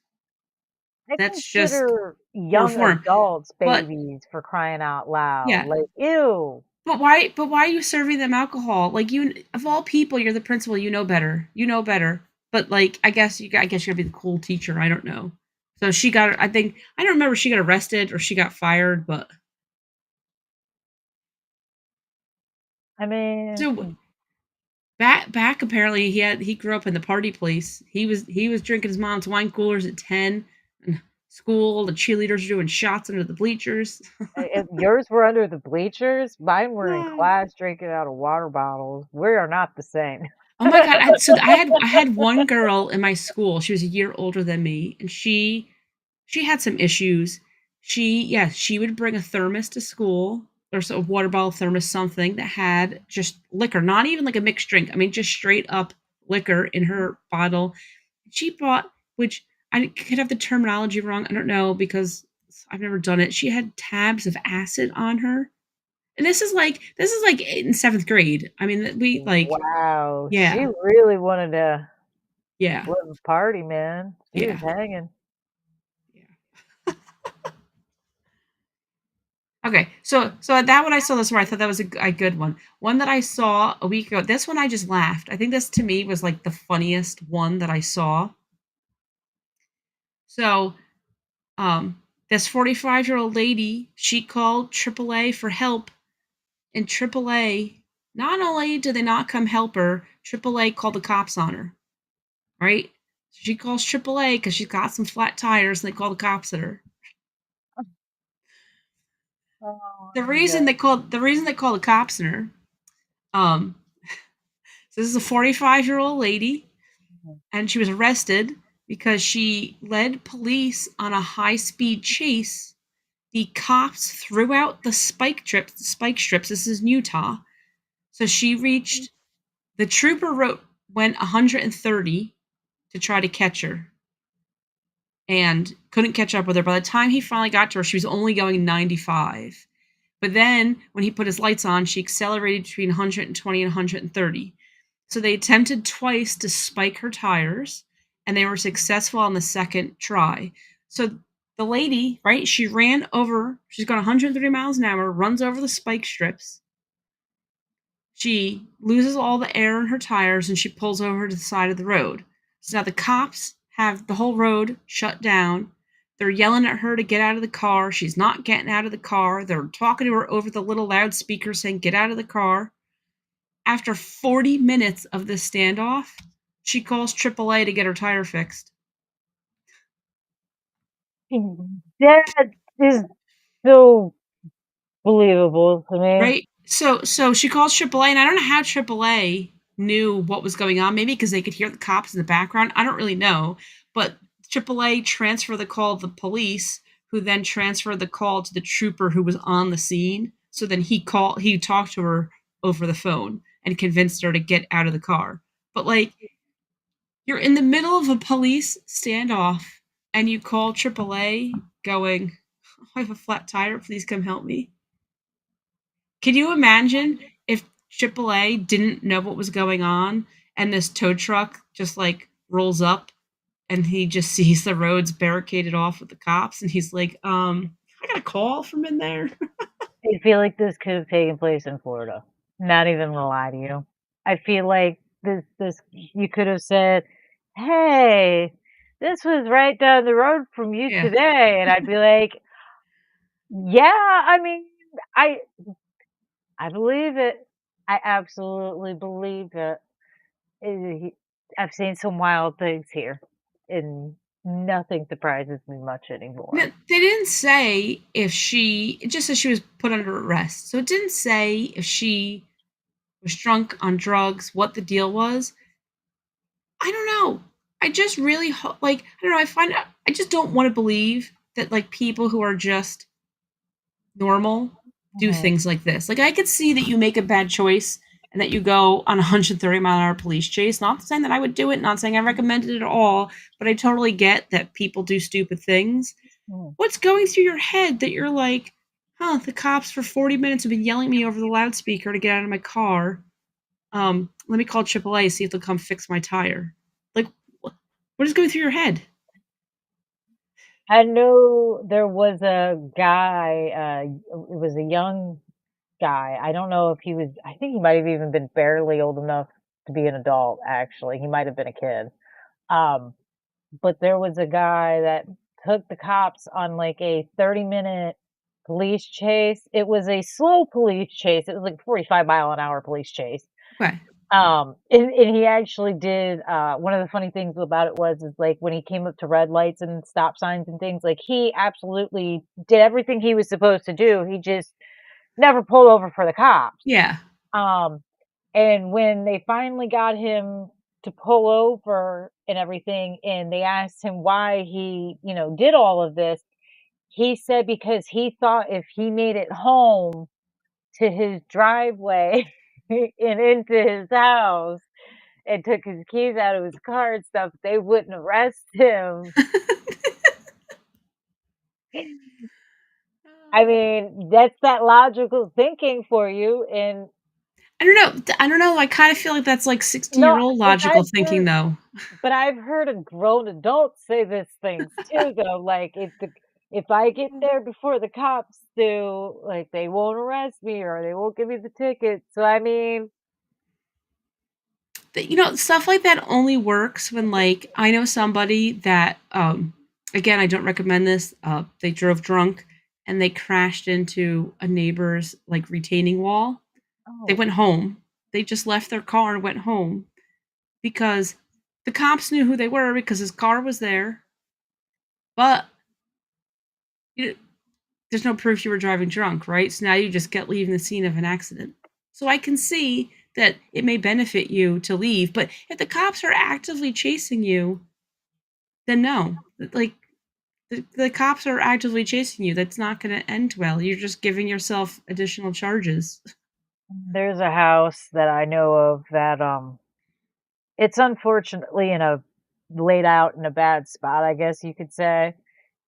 I That's just consider poor young form. adults But babies, for crying out loud, yeah, like, ew. but why are you serving them alcohol? Like, you, of all people, you're the principal, you know better. You know better. But like, I guess you gotta be the cool teacher. I don't know. So she got, I think, I don't remember if she got arrested or she got fired, but I mean, so back apparently he grew up in the party place. He was drinking his mom's wine coolers at 10, and school, the cheerleaders were doing shots under the bleachers. if yours were under the bleachers, mine were in class drinking out of water bottles. We are not the same. Oh my god, I had one girl in my school, she was a year older than me, and she had some issues. She would bring a thermos to school, or so a water bottle, thermos, something that had just liquor, not even like a mixed drink. I mean, just straight up liquor in her bottle. She bought, which I could have the terminology wrong, I don't know, because I've never done it. She had tabs of acid on her. And this is like in 7th grade. I mean, we like, Wow, she yeah, really wanted to yeah, live a party, man. She was yeah, hanging. yeah. Okay, so that one I saw this one, I thought that was a good one. One that I saw a week ago. This one I just laughed. I think this to me was like the funniest one that I saw. So, this 45-year-old lady, she called AAA for help, and AAA, not only did they not come help her, AAA called the cops on her. Right? So she calls AAA because she's got some flat tires, and they call the cops at her. Oh The my reason god. they call the cops on her, um, so this is a 45-year-old lady, and she was arrested because she led police on a high-speed chase. The cops threw out the spike strips. This is in Utah. So she reached, the trooper went 130 to try to catch her and couldn't catch up with her. By the time he finally got to her, she was only going 95. But then when he put his lights on, she accelerated between 120 and 130. So they attempted twice to spike her tires, and they were successful on the second try. So the lady, right, she ran over, she's going 130 miles an hour, runs over the spike strips. She loses all the air in her tires and she pulls over to the side of the road. So now the cops have the whole road shut down. They're yelling at her to get out of the car. She's not getting out of the car. They're talking to her over the little loudspeaker saying, "Get out of the car." After 40 minutes of this standoff, she calls AAA to get her tire fixed. That is so believable to me. Right? So she calls AAA, and I don't know how AAA knew what was going on. Maybe because they could hear the cops in the background. I don't really know. But AAA transferred the call to the police, who then transferred the call to the trooper who was on the scene. So then he talked to her over the phone and convinced her to get out of the car. But like, you're in the middle of a police standoff and you call AAA going, "I have a flat tire, please come help me." Can you imagine if AAA didn't know what was going on and this tow truck just like rolls up and he just sees the roads barricaded off with the cops, and he's like, I got a call from in there. I feel like this could have taken place in Florida. Not even gonna lie to you. I feel like this you could have said, "Hey, this was right down the road from you Yeah. today," and I'd be like, "Yeah, I mean, I I believe it. I absolutely believe it." He I've seen some wild things here, and nothing surprises me much No, anymore. they didn't say if she it just said she was put under arrest. So it didn't say if she was drunk on drugs, what the deal was. I don't know. I just really like I don't know, I just don't want to believe that like people who are just normal do Mhm, things like this. Like I could see that you make a bad choice and that you go on a 130-mile-an-hour police chase. Not saying that I would do it, not saying I recommend it at all, but I totally get that people do stupid things. mhm. What's going through your head that you're like, huh, the cops for 40 minutes have been yelling at me over the loudspeaker to get out of my car. Let me call AAA, see if they'll come fix my tire. Like, what is going through your head? I know there was a guy, it was a young guy. I don't know if he was I think he might have even been barely old enough to be an adult, actually. He might have been a kid. Um, but there was a guy that took the cops on, like, a 30-minute police chase. It was a slow police chase. It was like 45-mile-an-hour police chase. Okay. And he actually did, one of the funny things about it is, like, when he came up to red lights and stop signs and things, like, he absolutely did everything he was supposed to do. He just never pulled over for the cops. Yeah. Um, and when they finally got him to pull over and everything, and they asked him why he, did all of this, he said because he thought if he made it home to his driveway and into his house and took his keys out of his car and stuff, they wouldn't arrest him. I mean, that's that logical thinking for you. And I don't know. I don't know. I kind of feel like that's like no, 60-year-old and logical thinking, though. I've heard a grown adults say these things too, though. Like if I get there before the cops do, like they won't arrest me or they won't give me the ticket. So I mean, Stuff like that only works when like I know somebody that again, I don't recommend this. They drove drunk and they crashed into a neighbor's like retaining wall. They oh, went home. They just left their car and went home because the cops knew who they were because his car was there, but you there's no proof you were driving drunk, right? So now you just get leaving the scene of an accident. So I can see that it may benefit you to leave, but if the cops are actively chasing you, then no. Like the cops are actively chasing you. That's not going to end well. You're just giving yourself additional charges. there's a house that I know of that it's unfortunately in a laid out in a bad spot, I guess you could say.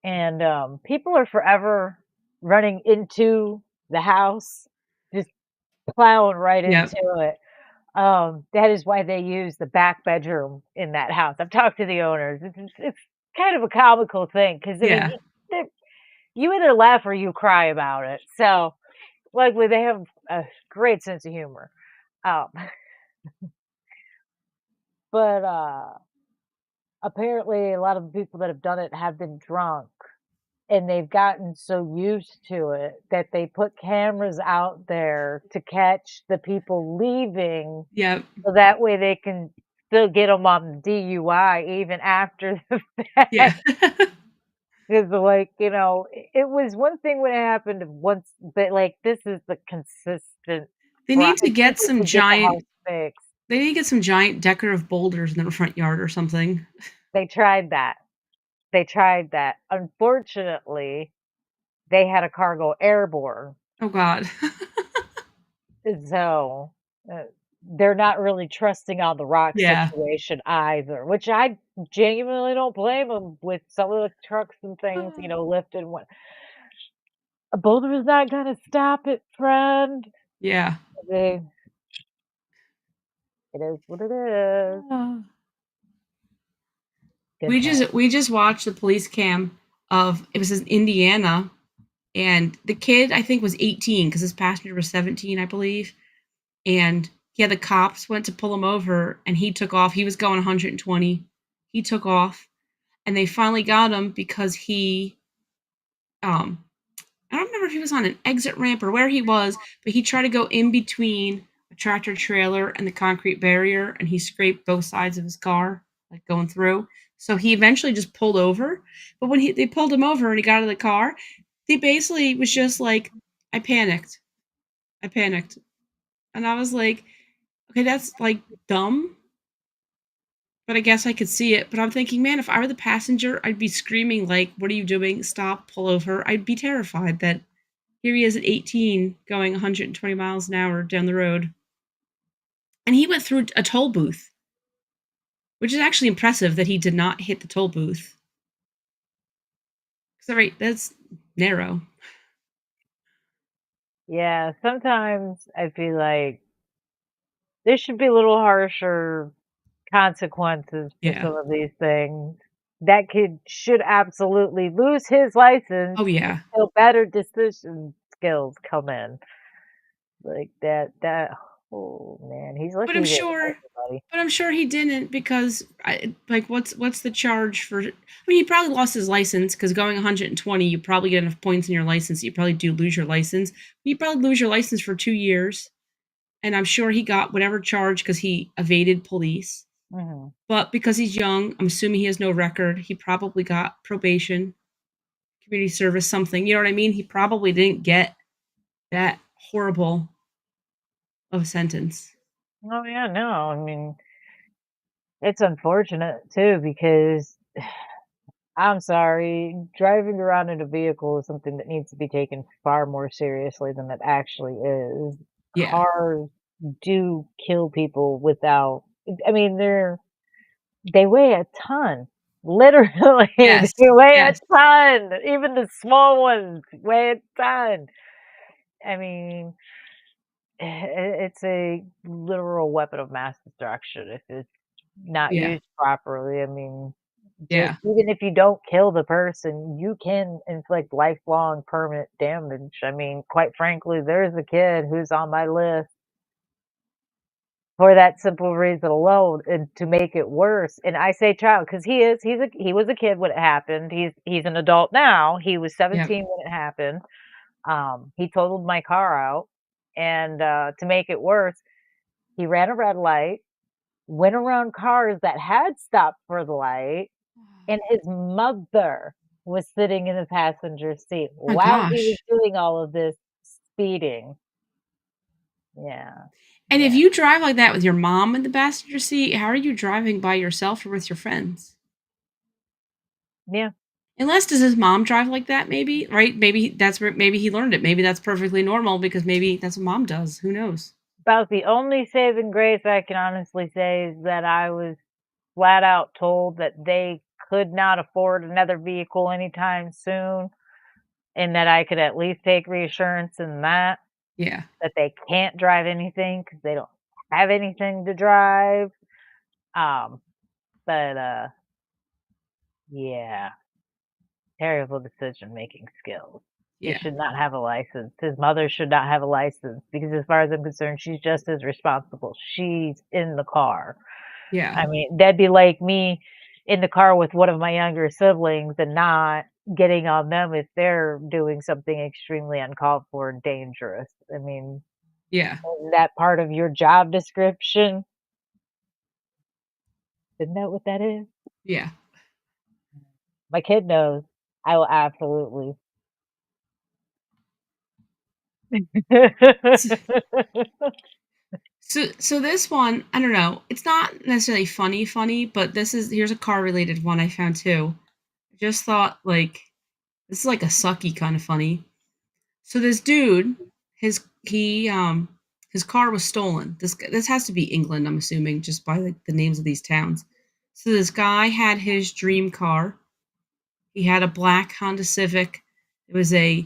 And people are forever running into the house, just plowing right Yep. into it. That is why they use the back bedroom in that house. I've talked to the owners. It's kind of a comical thing because I mean, Yeah. they you either laugh or you cry about it. So, luckily, they have a great sense of humor. Um, but apparently, a lot of the people that have done it have been drunk, and they've gotten so used to it that they put cameras out there to catch the people leaving, Yep. so that way they can still get them on DUI even after the Yeah. fact. 'Cause, like, it was one thing when it happened once, but, like, this is the consistent they pro need to get people some to get the giant house fixed. they need to get some giant decorative boulders in their front yard or something. They tried that. They tried that. Unfortunately, they had a car go airborne, Oh god. so, uh, they're not really trusting on the rock Yeah. situation either, which I genuinely don't blame them with some of the trucks and things, lifting what a boulder is not gonna stop it, friend. Yeah. They It is what it is. Uh, Good time. We just watched the police cam of it was in Indiana, and the kid I think was 18 because his passenger was 17, I believe, and yeah, the cops went to pull him over, and he took off. He was going 120. He took off, and they finally got him because he um I don't remember if he was on an exit ramp or where he was, but he tried to go in between a tractor trailer and the concrete barrier, and he scraped both sides of his car, like going through. So he eventually just pulled over. But when they pulled him over and he got out of the car, he basically was just like, "I panicked. I panicked," and I was like, "Okay, that's like dumb." But I guess I could see it. But I'm thinking, man, if I were the passenger, I'd be screaming like, "What are you doing? Stop! Pull over!" I'd be terrified that here he is at 18 going 120 miles an hour down the road. And he went through a toll booth, which is actually impressive that he did not hit the toll booth. So, right, that's narrow. Yeah, sometimes I feel like there should be a little harsher consequences for Yeah. some of these things. That kid should absolutely lose his license Oh, yeah. until better decision skills come in. Like that oh man, he's But lucky I'm he didn't hurt sure anybody. but I'm sure he didn't because like what's the charge for I mean he probably lost his license because going 120 you probably get enough points in your license you probably do lose your license. You probably lose your license for 2 years and I'm sure he got whatever charge cuz he evaded police. Mhm. But because he's young, I'm assuming he has no record. He probably got probation, community service, something. You know what I mean? He probably didn't get that horrible of a sentence. Oh yeah, no, I mean, it's unfortunate too because I'm sorry, driving around in a vehicle is something that needs to be taken far more seriously than it actually is. Yeah. Cars do kill people without I mean, they weigh a ton. Literally, they Yes. weigh a Yes. ton. Even the small ones weigh a ton. I mean, it's a literal weapon of mass destruction if it's not Yeah. used properly. I mean, just Yeah. even if you don't kill the person, you can inflict lifelong permanent damage. I mean, quite frankly, there's a kid who's on my list for that simple reason alone, and to make it worse, and I say child because he was a kid when it happened. He's an adult now. He was Yep. 17 when it happened. He totaled my car out, and, to make it worse, he ran a red light, went around cars that had stopped for the light, and his mother was sitting in the passenger seat My while he was gosh. doing all of this speeding. Yeah, And if yeah, you drive like that with your mom in the passenger seat, how are you driving by yourself or with your friends? yeah. Unless does his mom drive like that maybe, right? Maybe that's where maybe he learned it. Maybe that's perfectly normal because maybe that's what mom does. Who knows? About the only saving grace I can honestly say is that I was flat out told that they could not afford another vehicle anytime soon, and that I could at least take reassurance in that, Yeah. that they can't drive anything because they don't have anything to drive. Um, but, yeah, terrible decision-making skills. He Yeah. should not have a license. His mother should not have a license because as far as I'm concerned, she's just as responsible. She's in the car. Yeah. I mean, that'd be like me in the car with one of my younger siblings and not getting on them if they're doing something extremely uncalled for and dangerous. I mean, Yeah. isn't that part of your job description? Isn't that what that is? Yeah. My kid knows. I will absolutely. So this one, I don't know. It's not necessarily funny, but here's a car related one I found too. I just thought like this is like a sucky kind of funny. So this dude, his car was stolen. This has to be England, I'm assuming, just by like the names of these towns. So this guy had his dream car. He had a black Honda Civic. It was a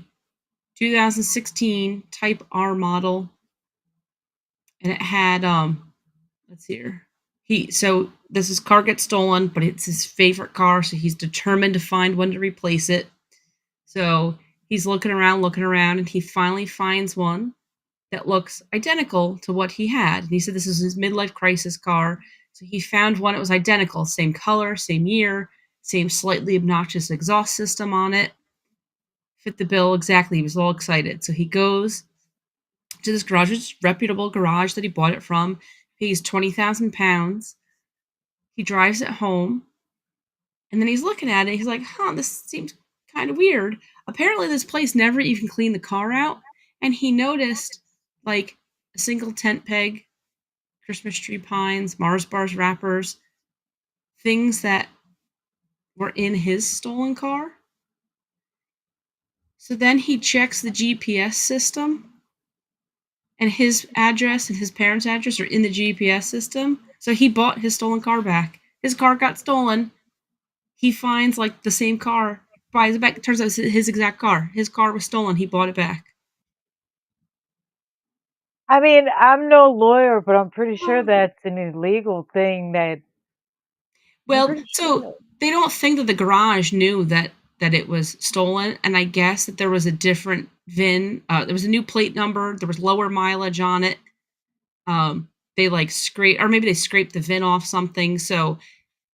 2016 Type R model, and it had let's see here. This his car gets stolen, but it's his favorite car, so he's determined to find one to replace it. So he's looking around, and he finally finds one that looks identical to what he had. And he said this is his midlife crisis car. So he found one that was identical, same color, same year, same slightly obnoxious exhaust system on it. Fit the bill exactly. He was all excited. So he goes to this garage, this reputable garage that he bought it from, pays £20,000. He drives it home, and then he's looking at it. He's like, huh, this seems kind of weird. Apparently, this place never even cleaned the car out. And he noticed like a single tent peg, Christmas tree pines, Mars bars wrappers, things that were in his stolen car. So then he checks the GPS system, and his address and his parents' address are in the GPS system. So he bought his stolen car back. His car got stolen. He finds like the same car, buys it back. It turns out it's his exact car. His car was stolen. He bought it back. I mean, I'm no lawyer, but I'm pretty sure that's an illegal thing that I'm Well, pretty so sure. they don't think that the garage knew that it was stolen, and I guess that there was a different VIN. There was a new plate number. There was lower mileage on it. They like scrape, or maybe they scraped the VIN off something. So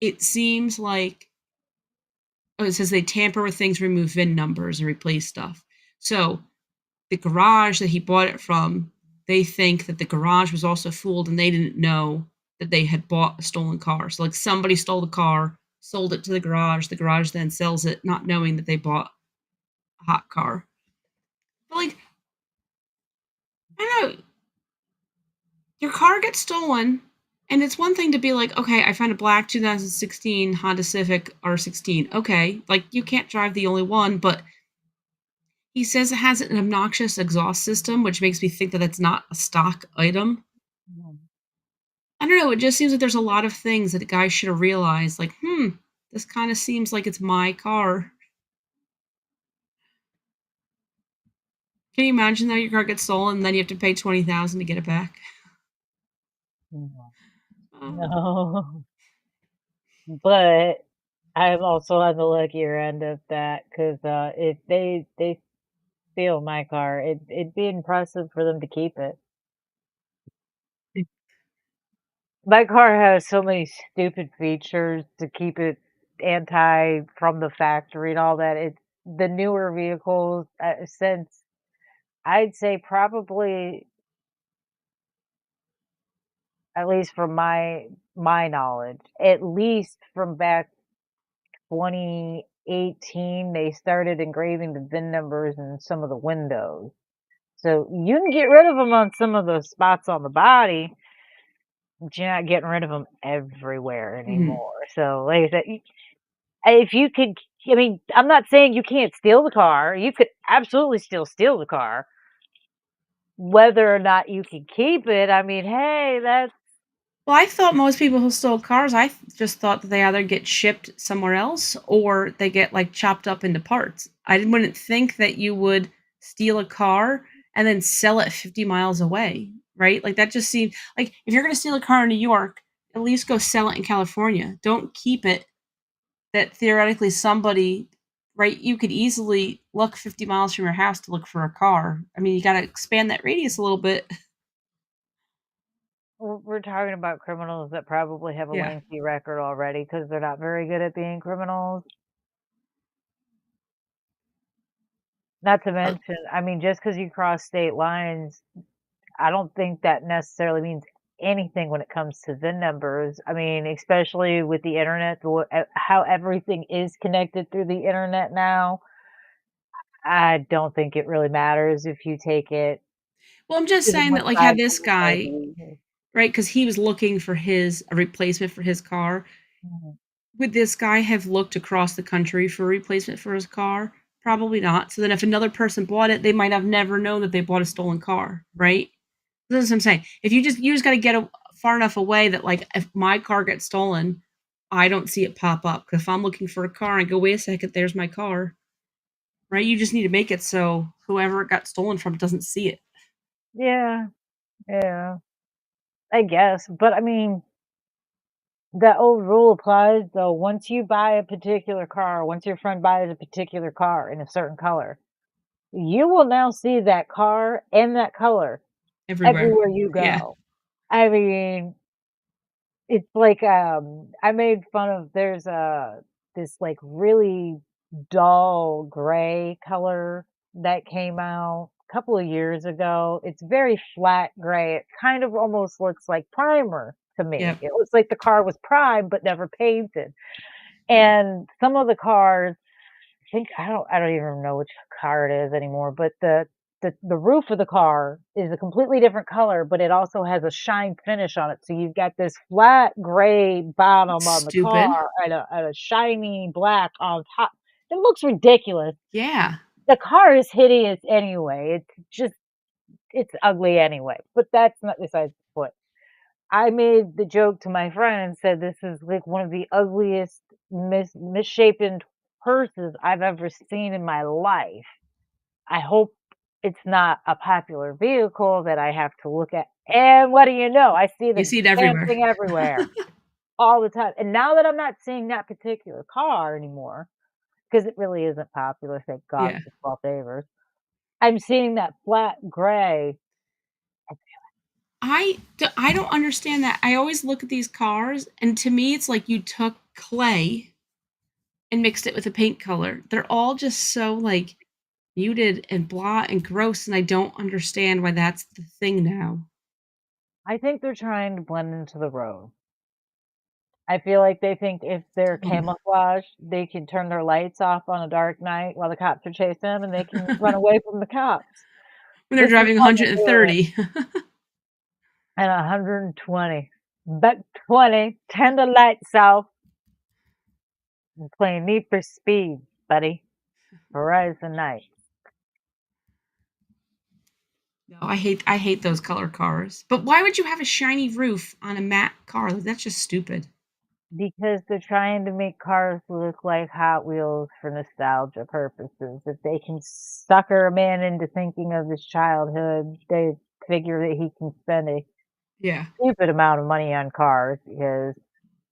it seems like, oh, it says they tamper with things, remove VIN numbers, and replace stuff. So the garage that he bought it from, they think that the garage was also fooled, and they didn't know that they had bought a stolen car. So like somebody stole the car, sold it to the garage. The garage then sells it, not knowing that they bought a hot car. But like, I don't know, your car gets stolen, and it's one thing to be like, okay, I found a black 2016 Honda Civic R16. Okay, like you can't drive the only one, but he says it has an obnoxious exhaust system, which makes me think that it's not a stock item. Mhm. I don't know, it just seems like there's a lot of things that guys should have realized, like, this kind of seems like it's my car. Can you imagine that your car gets stolen and then you have to pay 20,000 to get it back? No. Oh. No. But I'm also on the luckier end of that because if they steal my car, it'd be impressive for them to keep it. My car has so many stupid features to keep it anti from the factory and all that. It's the newer vehicles, since I'd say probably, at least from my knowledge, at least from back 2018, they started engraving the VIN numbers in some of the windows. So you can get rid of them on some of the spots on the body, but you're not getting rid of them everywhere Mhm. anymore. So, like I said, if you could, I mean, I'm not saying you can't steal the car. You could absolutely still steal the car. Whether or not you can keep it, I mean, hey, that's Well, I thought most people who stole cars, just thought that they either get shipped somewhere else or they get like chopped up into parts. I wouldn't think that you would steal a car and then sell it 50 miles away, right? Like that just seems like if you're going to steal a car in New York, at least go sell it in California. Don't keep it that theoretically somebody, right? You could easily look 50 miles from your house to look for a car. I mean, you got to expand that radius a little bit. we're talking about criminals that probably have a Yeah. lengthy record already because they're not very good at being criminals. Not to mention, I mean, just because you cross state lines, I don't think that necessarily means anything when it comes to VIN numbers. I mean, especially with the internet, how everything is connected through the internet now. I don't think it really matters if you take it Well, I'm just to the saying one that, like, side had to this one side guy, illegal. right? Because he was looking for a replacement for his car. Mhm. Would this guy have looked across the country for a replacement for his car? Probably not. So then if another person bought it, they might have never known that they bought a stolen car, right? That's what I'm saying. If you just gotta get far enough away that, like, if my car gets stolen, I don't see it pop up. 'Cause if I'm looking for a car and I go, "Wait a second, there's my car," right? You just need to make it so whoever it got stolen from doesn't see it. Yeah, yeah, I guess. But I mean, That old rule applies though. Once you buy a particular car, once your friend buys a particular car in a certain color, you will now see that car and that color everywhere. everywhere you Yeah. go. I mean, it's like, I made fun of there's this, like, really dull gray color that came out a couple of years ago. It's very flat gray. It kind of almost looks like primer to me. Yep. It looks like the car was primed but never painted. And some of the cars, think I don't even know which car it is anymore, but the roof of the car is a completely different color, but it also has a shine finish on it. So you've got this flat gray bottom on the Stupid. car and a shiny black on top. It looks ridiculous. Yeah. The car is hideous anyway. It's ugly anyway. But that's not besides the point. I made the joke to my friend and said, "This is, like, one of the ugliest misshapen purses I've ever seen in my life. I hope it's not a popular vehicle that I have to look at." And what do you know? I see You the see it damn everywhere. thing everywhere, all the time. And now that I'm not seeing that particular car anymore, because it really isn't popular, thank God Yeah. for small favors, I'm seeing that flat gray. I don't understand that. I always look at these cars, and to me, it's like you took clay and mixed it with a paint color. They're all just so, like, muted and blah and gross, and I don't understand why that's the thing now. I think they're trying to blend into the road. I feel like they think if they're Um, camouflaged, they can turn their lights off on a dark night while the cops are chasing them, and they can run away from the cops. when they're This is driving how they're doing it. 130. And 120. Buck 20, turn the lights off. I'm playing Need for Speed, buddy. Horizon Night. No, I hate those color cars. But why would you have a shiny roof on a matte car? Like, that's just stupid. Because they're trying to make cars look like Hot Wheels for nostalgia purposes. If they can sucker a man into thinking of his childhood, they figure that he can spend a Yeah. stupid amount of money on cars because,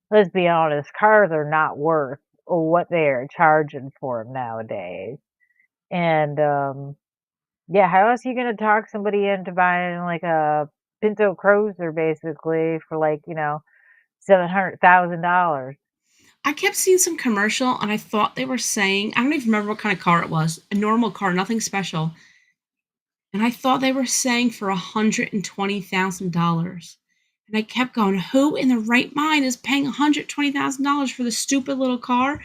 let's be honest, cars are not worth what they're charging for them nowadays. And, yeah, how else are you gonna talk somebody into buying, like, a Pinto Cruiser basically for, like, $700,000? I kept seeing some commercial and I thought they were saying, I don't even remember what kind of car it was, a normal car, nothing special. And I thought they were saying for $120,000. And I kept going, who in their right mind is paying $120,000 for this stupid little car?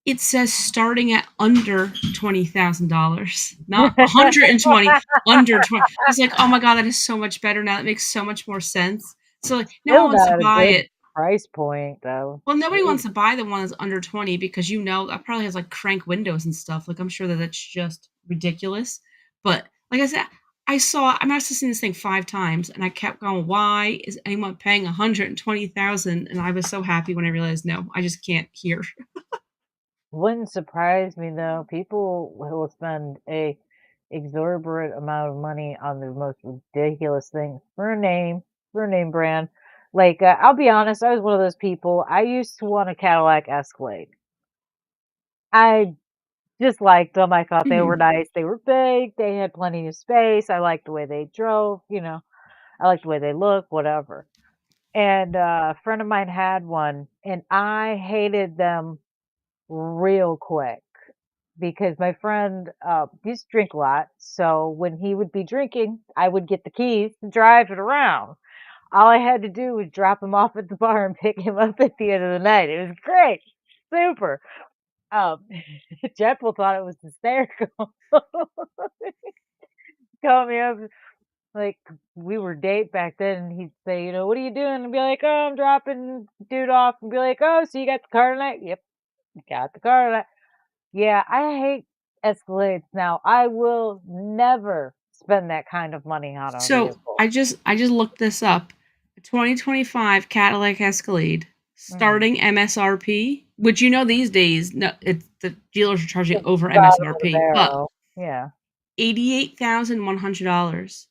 It says starting at under $20,000, not 120, under 20. I was like, oh my God, that is so much better now. That makes so much more sense. So, like, no one Still wants to not a buy good it. price point, though. Well, nobody It wants to buy the one that's under 20 because that probably has like crank windows and stuff. Like, I'm sure that that's just ridiculous. But like I said, I must have seen this thing 5 times and I kept going, why is anyone paying 120,000? And I was so happy when I realized, no, I just can't hear. wouldn't surprise me, though. People will spend a exorbitant amount of money on the most ridiculous things for a name brand. Like, I'll be honest, I was one of those people. I used to want a Cadillac Escalade. I just liked them. I thought they were Mhm. nice. They were big. They had plenty of space. I liked the way they drove. I liked the way they looked. Whatever. And a friend of mine had one, and I hated them real quick because my friend used to drink a lot. So when he would be drinking, I would get the keys to drive it around. All I had to do was drop him off at the bar and pick him up at the end of the night. It was great, super. Um, Jeff thought it was hysterical. Call me up like we were date back then, and he'd say, "What are you doing?" And be like, "Oh, I'm dropping dude off," and be like, "Oh, so you got the car tonight?" "Yep, got the car tonight." Yeah, I hate Escalades now. I will never spend that kind of money on a So vehicle. I just looked this up. A 2025 Cadillac Escalade Mhm. starting MSRP, which these days, no, the dealers are charging It's over bottom of the MSRP, but barrel. Yeah. $88,100.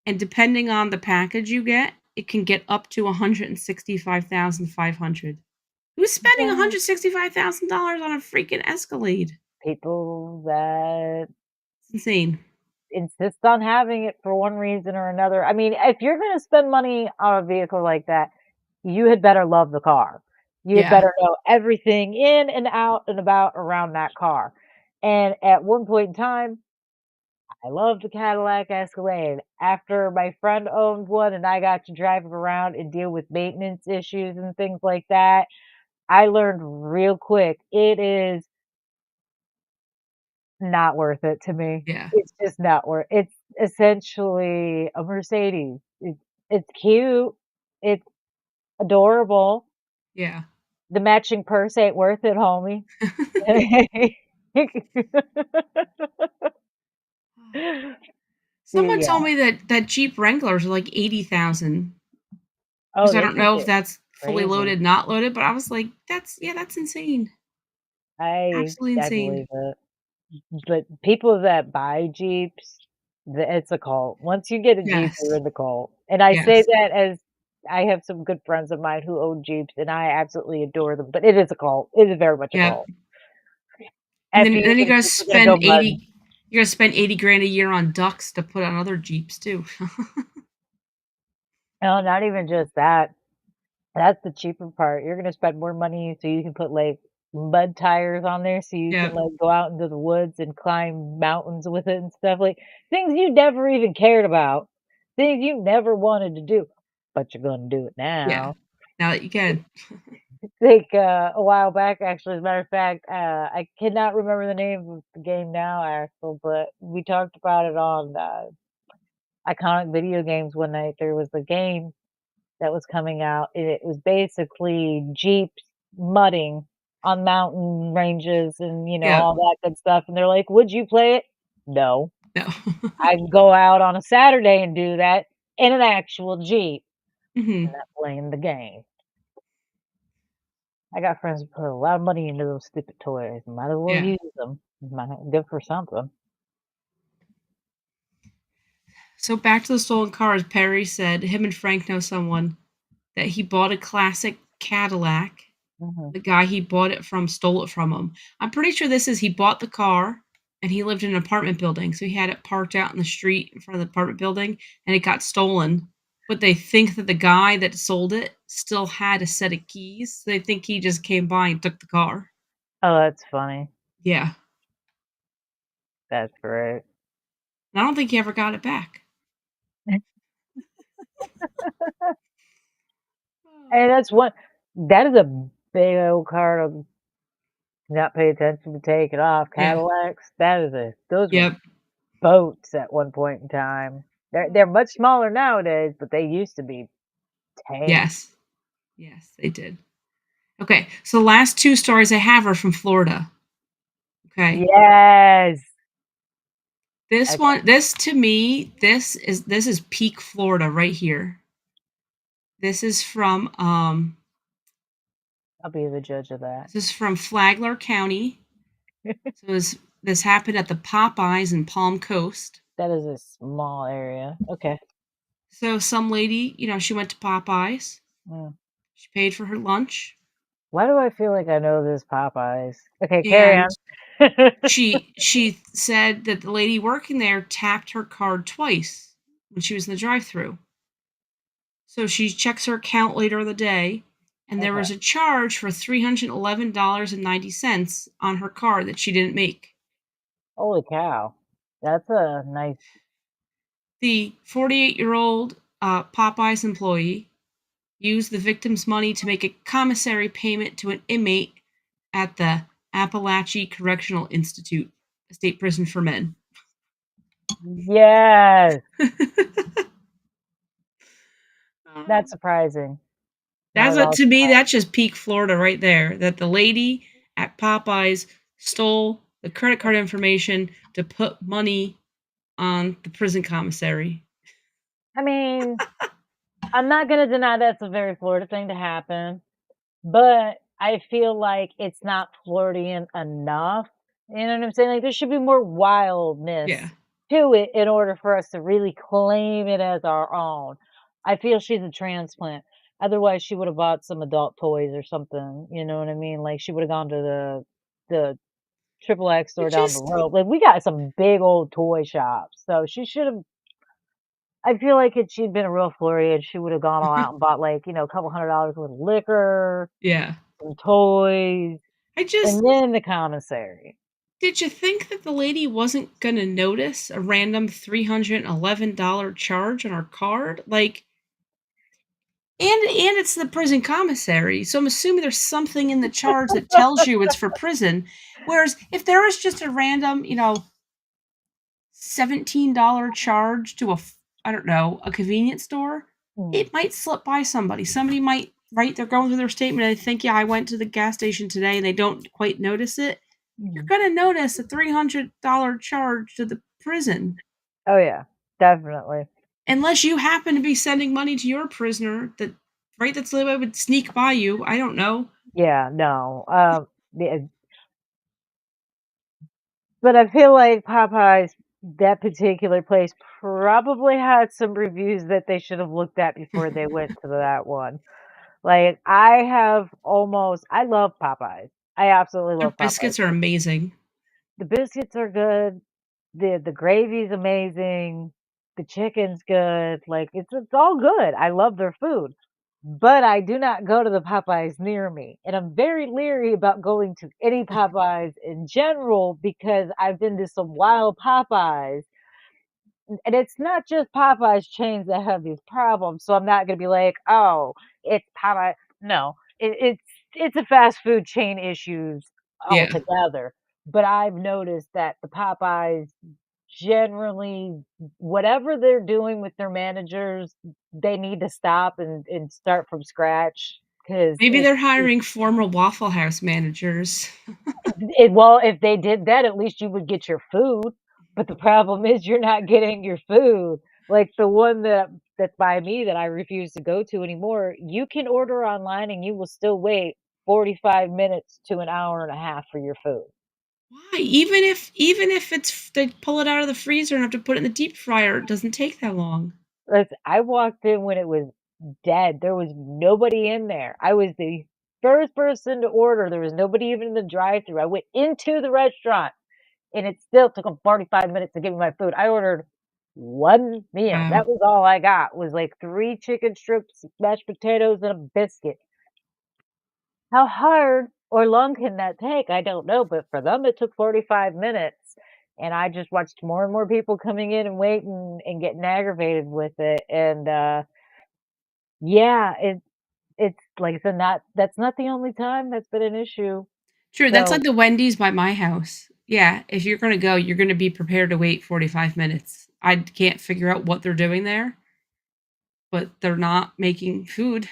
And depending on the package you get, it can get up to 165,500. Who's spending Yeah. $165,000 on a freaking Escalade? People that It's insane. insist on having it for one reason or another. I mean, if you're gonna spend money on a vehicle like that, you had better love the car. You had Yeah, better know everything in and out and about around that car. And at one point in time, I loved the Cadillac Escalade. After my friend owned one and I got to drive it around and deal with maintenance issues and things like that, I learned real quick, it is not worth it to me. yeah, It's just not worth it's essentially a Mercedes. It's cute, it's adorable. yeah. The matching purse ain't worth it, homie. Someone Yeah. told me that Jeep Wranglers are like 80,000, Oh, which I they don't can know if get that's fully crazy. loaded, not loaded, but I was like, that's insane. Absolutely I insane. believe it. But people that buy Jeeps, it's a cult. Once you get a Jeep, you're Yes, in the cult. And I say yes. that as I have some good friends of mine who own Jeeps, and I absolutely adore them, but it is a cult. It is very much a Yep. cult. And After you then you get a gotta Jeep, you're gonna go spend mudding. 80 grand a year on ducks to put on other Jeeps too. No, not even just that. That's the cheaper part. You're gonna spend more money so you can put, like, mud tires on there so you can, Yep. like, go out into the woods and climb mountains with it and stuff, like, things you never even cared about, things you never wanted to do, but you're gonna do it Yeah. now. Now that you can. Like, a while back, actually, as a matter of fact, I cannot remember the name of the game now, Axel, but we talked about it on, Iconic Video Games one night. There was a game that was coming out, and it was basically Jeeps mudding on mountain ranges and, Yep. all that good stuff, and they're like, "Would you play it?" "No. No. I can go out on a Saturday and do that in an actual Jeep. I'm Mhm. not playing the game." I got friends who put a lot of money into those stupid toys. Might as well Yeah. use them. Might good for something. So back to the stolen cars, Perry said him and Frank know someone that he bought a classic Cadillac. Mhm. The guy he bought it from stole it from him. I'm pretty sure this is he bought the car and he lived in an apartment building. So he had it parked out in the street in front of the apartment building and it got stolen. But they think that the guy that sold it still had a set of keys. So they think he just came by and took the car. Oh, that's funny. Yeah. That's great. And I don't think he ever got it back. And that's one that is a big old car to not pay attention to take it off. Yeah. Cadillacs, that is a those were Yep. boats at one point in time. They're much smaller nowadays, but they used to be tanks. Yes. Yes, they did. Okay. So the last two stories I have are from Florida. Okay. Yes. Okay, This to me, this is peak Florida right here. This is from I'll be the judge of that. this is from Flagler County. So this happened at the Popeyes in Palm Coast. That is a small area. Okay. So some lady, she went to Popeyes. Mm. She paid for her lunch Why do I feel like I know this Popeyes? Okay, carry and on. she said that the lady working there tapped her card twice when she was in the drive-through. So she checks her account later in the day, and there Okay. was a charge for $311.90 on her card that she didn't make. Holy cow. That's a nice The 48-year-old Popeyes employee used the victim's money to make a commissary payment to an inmate at the Appalachia Correctional Institute, a state prison for men. yes. That's surprising. Not That's at what all to me. surprising. That's just peak Florida right there. That the lady at Popeyes stole the credit card information to put money on the prison commissary. I mean, I'm not gonna deny that's a very Florida thing to happen, but I feel like it's not Floridian enough. You know what I'm saying? Like there should be more Yeah. wildness to it in order for us to really claim it as our own. I feel she's a transplant. Otherwise, she would have bought some adult toys or something, you know what I mean? Like, she would have gone to the Triple X It store down the just road. Like, we got some big old toy shops, so she should've I feel like if she'd been a real Floridian, she would have gone all out and bought, like, a couple $100 worth of liquor, yeah. some toys, I just and then the commissary. did you think that the lady wasn't gonna notice a random $311 charge on her card? Like, and it's the prison commissary, so I'm assuming there's something in the charge that tells you it's for prison. Whereas if there was just a random, $17 charge to I don't know, a convenience store, Mm, it might slip by somebody. Somebody might right, they're going through their statement and they think, yeah, I went to the gas station today and they don't quite notice it. You're mhm. gonna notice a $300 charge to the prison. Oh, yeah, definitely. Unless you happen to be sending money to your prisoner that right, that's the way would sneak by you. I don't know. Yeah, no, yeah, but I feel like Popeyes, that particular place probably had some reviews that they should have looked at before they went to that one. Like, I love Popeyes. I absolutely Their love Popeyes. biscuits are amazing. The biscuits are good, the gravy's amazing, the chicken's good, like, it's all good. I love their food, but I do not go to the Popeyes near me, and I'm very leery about going to any Popeyes in general because I've been to some wild Popeyes, and it's not just Popeyes chains that have these problems, so I'm not gonna be like, "Oh, it's Popeye." No, it's a fast food chain issues Yeah. altogether, but I've noticed that the Popeyes generally, whatever they're doing with their managers, they need to stop and start from scratch 'cause Maybe they're hiring former Waffle House managers. well, if they did that, at least you would get your food, but the problem is you're not getting your food. Like the one that's by me that I refuse to go to anymore, you can order online and you will still wait 45 minutes to an hour and a half for your food. Why? Even if it's they pull it out of the freezer and have to put it in the deep fryer, it doesn't take that long. I walked in when it was dead. There was nobody in there. I was the first person to order. There was nobody even in the drive-through. I went into the restaurant and it still took them 45 minutes to give me my food. I ordered 1 meal. Wow. That was all I got, was, like, 3 chicken strips, mashed potatoes, and a biscuit. How hard or long can that take? I don't know, but for them, it took 45 minutes, and I just watched more and more people coming in and waiting and getting aggravated with it, and, yeah, it's like I said, not that's not the only time that's been an issue. True, that's like So the Wendy's by my house. Yeah, if you're gonna go, you're gonna be prepared to wait 45 minutes. I can't figure out what they're doing there, but they're not making food.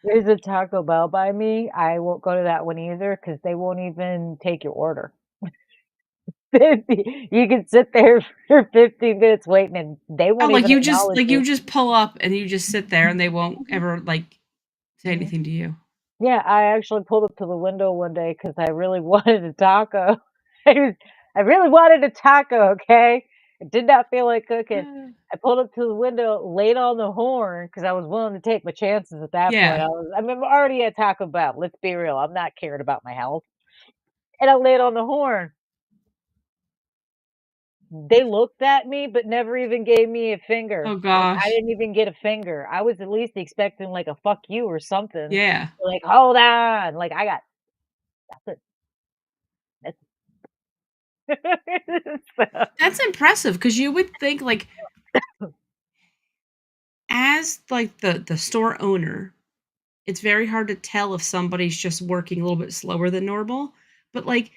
there's a Taco Bell by me. I won't go to that one either because they won't even take your order. 50 you can sit there for 15 minutes waiting, and they Oh, won't even acknowledge like, you you. just pull up and you just sit there and they won't Mhm, ever, like, say mhm. anything to you. Yeah, I actually pulled up to the window one day because I really wanted a taco. I was I really wanted a taco, okay? I did not feel like cooking. I pulled up to the window, laid on the horn because I was willing to take my chances at that point. Yeah. I'm already at Taco Bell, let's be real, I'm not caring about my health, and I laid on the horn. They looked at me, but never even gave me a finger. Oh Like, I gosh. didn't even get a finger. I was at least expecting, like, a "fuck you" or something. Yeah. Like, "Hold on." Like, I got nothing. That's so That's impressive because you would think, like, as, like, the store owner, it's very hard to tell if somebody's just working a little bit slower than normal, but, like,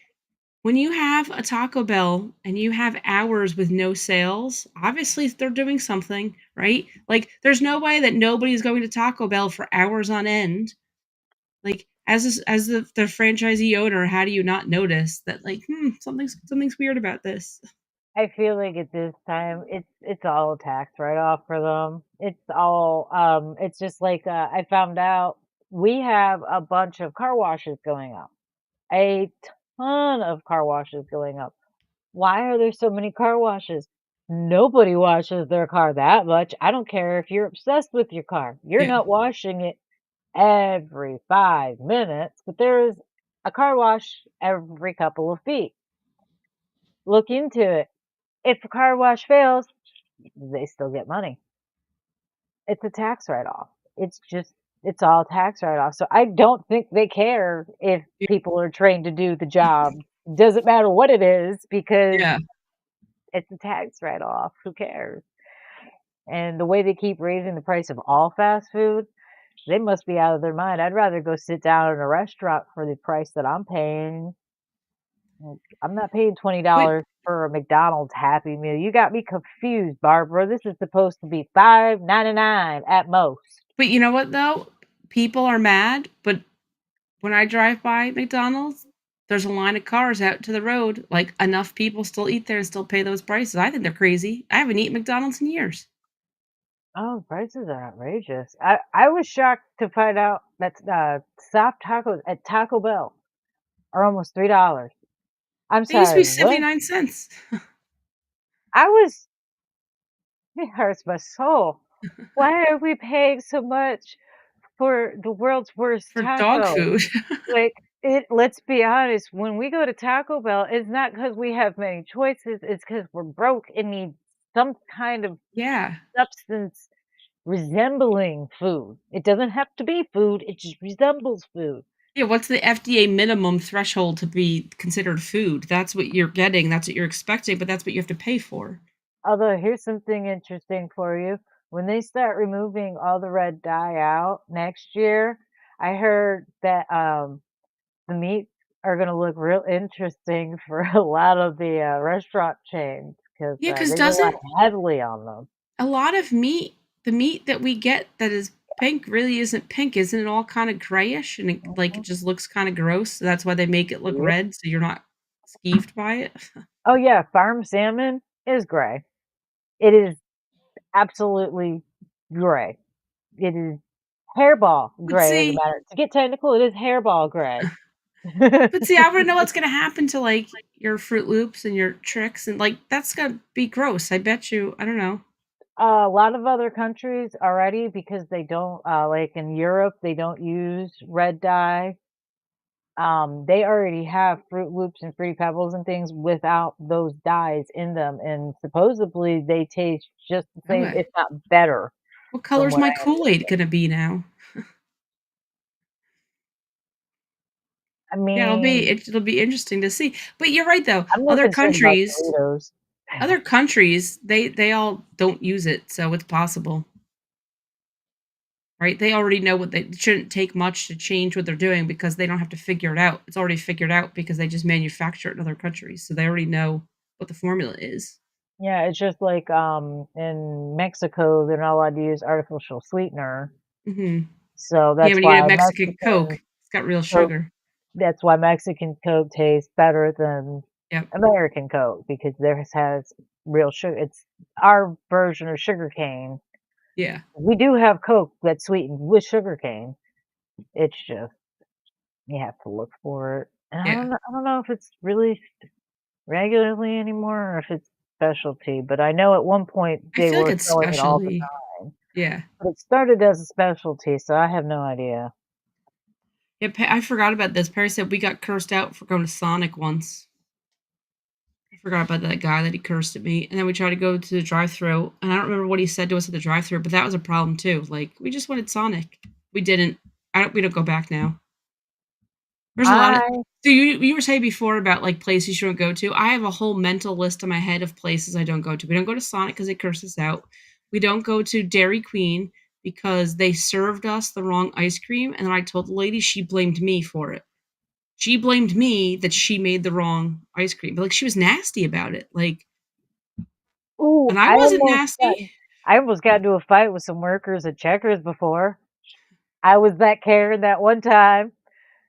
when you have a Taco Bell and you have hours with no sales, obviously they're doing something, right? Like, there's no way that nobody's going to Taco Bell for hours on end. Like, as the franchisee owner, how do you not notice that, like, something's weird about this? I feel like at this time, it's all a tax write-off for them. It's just like, I found out we have a bunch of car washes going up, a ton of car washes going up. Why are there so many car washes? Nobody washes their car that much. I don't care if you're obsessed with your car. You're Yeah. not washing it every 5 minutes, but there is a car wash every couple of feet. Look into it. If a car wash fails, they still get money. It's a tax write-off. It's just it's all tax write-off. So I don't think they care if Y people are trained to do the job. Doesn't matter what it is because yeah. it's a tax write-off. Who cares? And the way they keep raising the price of all fast food, they must be out of their mind. I'd rather go sit down in a restaurant for the price that I'm paying. Like, I'm not paying But $20 for a McDonald's Happy Meal. You got me confused, Barbara. This is supposed to be $5.99 at most. but you know what, though? People are mad, but when I drive by McDonald's, there's a line of cars out to the road, like, enough people still eat there and still pay those prices. I think they're crazy. I haven't eaten McDonald's in years. Oh, prices are outrageous. I was shocked to find out that soft tacos at Taco Bell are almost $3. I'm They used to be sorry, what? 79 cents I was it hurts my soul. Why are we paying so much for the world's worst for dog taco? food. Like, let's be honest, when we go to Taco Bell, it's not because we have many choices, it's because 'cause we're broke and need some kind of Yeah. substance resembling food. It doesn't have to be food, it just resembles food. Yeah, what's the FDA minimum threshold to be considered food? That's what you're getting, that's what you're expecting, but that's what you have to pay for. Although, here's something interesting for you. When they start removing all the red dye out next year, I heard that, the meats are gonna look real interesting for a lot of the, restaurant chains 'cause, Yeah, because they rely doesn't heavily on them. a lot of meat the meat that we get that is pink really isn't pink, isn't it all kinda grayish and it like, it Mhm. just looks kinda gross, so that's why they make it look Yep. red so you're not skeeved by it? Oh, yeah, farm salmon is gray. It is absolutely gray. It is hairball But gray, as a see matter to get technical, it is hairball gray. but see, I wanna know what's gonna happen to, like, your Fruit Loops and your Tricks and, like, that's gonna be gross, I bet you I don't know. A lot of other countries already, because they don't, like in Europe, they don't use red dye. They already have Fruit Loops and Fruity Pebbles and things without those dyes in them, and supposedly they taste just the same, Okay. if not better, What from color's what my I Kool-Aid understand. gonna be now? I Yeah, mean, it'll be interesting to see. But you're right though. I'm more concerned about Doritos. Other countries, they all don't use it, so it's possible, right? They already know what they it shouldn't take much to change what they're doing because they don't have to figure it out. It's already figured out because they just manufacture it in other countries, so they already know what the formula is. Yeah, it's just like, in Mexico, they're not allowed to use artificial sweetener, Mhm. so Yeah, that's when you get a why Mexican Coke, Mexican it's got real Coke sugar. that's why Mexican Coke tastes better than Yep. American Coke, because theirs has real sugar. It's our version of sugarcane. Yeah. We do have Coke that's sweetened with sugarcane. It's just you have to look for it, and Yeah. I don't know if it's really regularly anymore or if it's specialty, but I know at one point I they feel like were it's selling it all the specialty. time. Yeah. But it started as a specialty, so I have no idea. Yeah, I forgot about this. Perry said we got cursed out for going to Sonic once. I forgot about that guy that he cursed at me, and then we tried to go to the drive-through, and I don't remember what he said to us at the drive-through, but that was a problem too. Like, we just wanted Sonic. We didn't. We don't go back now. There's a lot of I so you were saying before about like places you don't go to. I have a whole mental list in my head of places I don't go to. We don't go to Sonic because they curse us out. We don't go to Dairy Queen because they served us the wrong ice cream, and then I told the lady she blamed me for it. She blamed me that she made the wrong ice cream, but, like, she was nasty about it, like ooh, and I wasn't nasty. I almost got into a fight with some workers at Checkers before. I was that Karen that one time.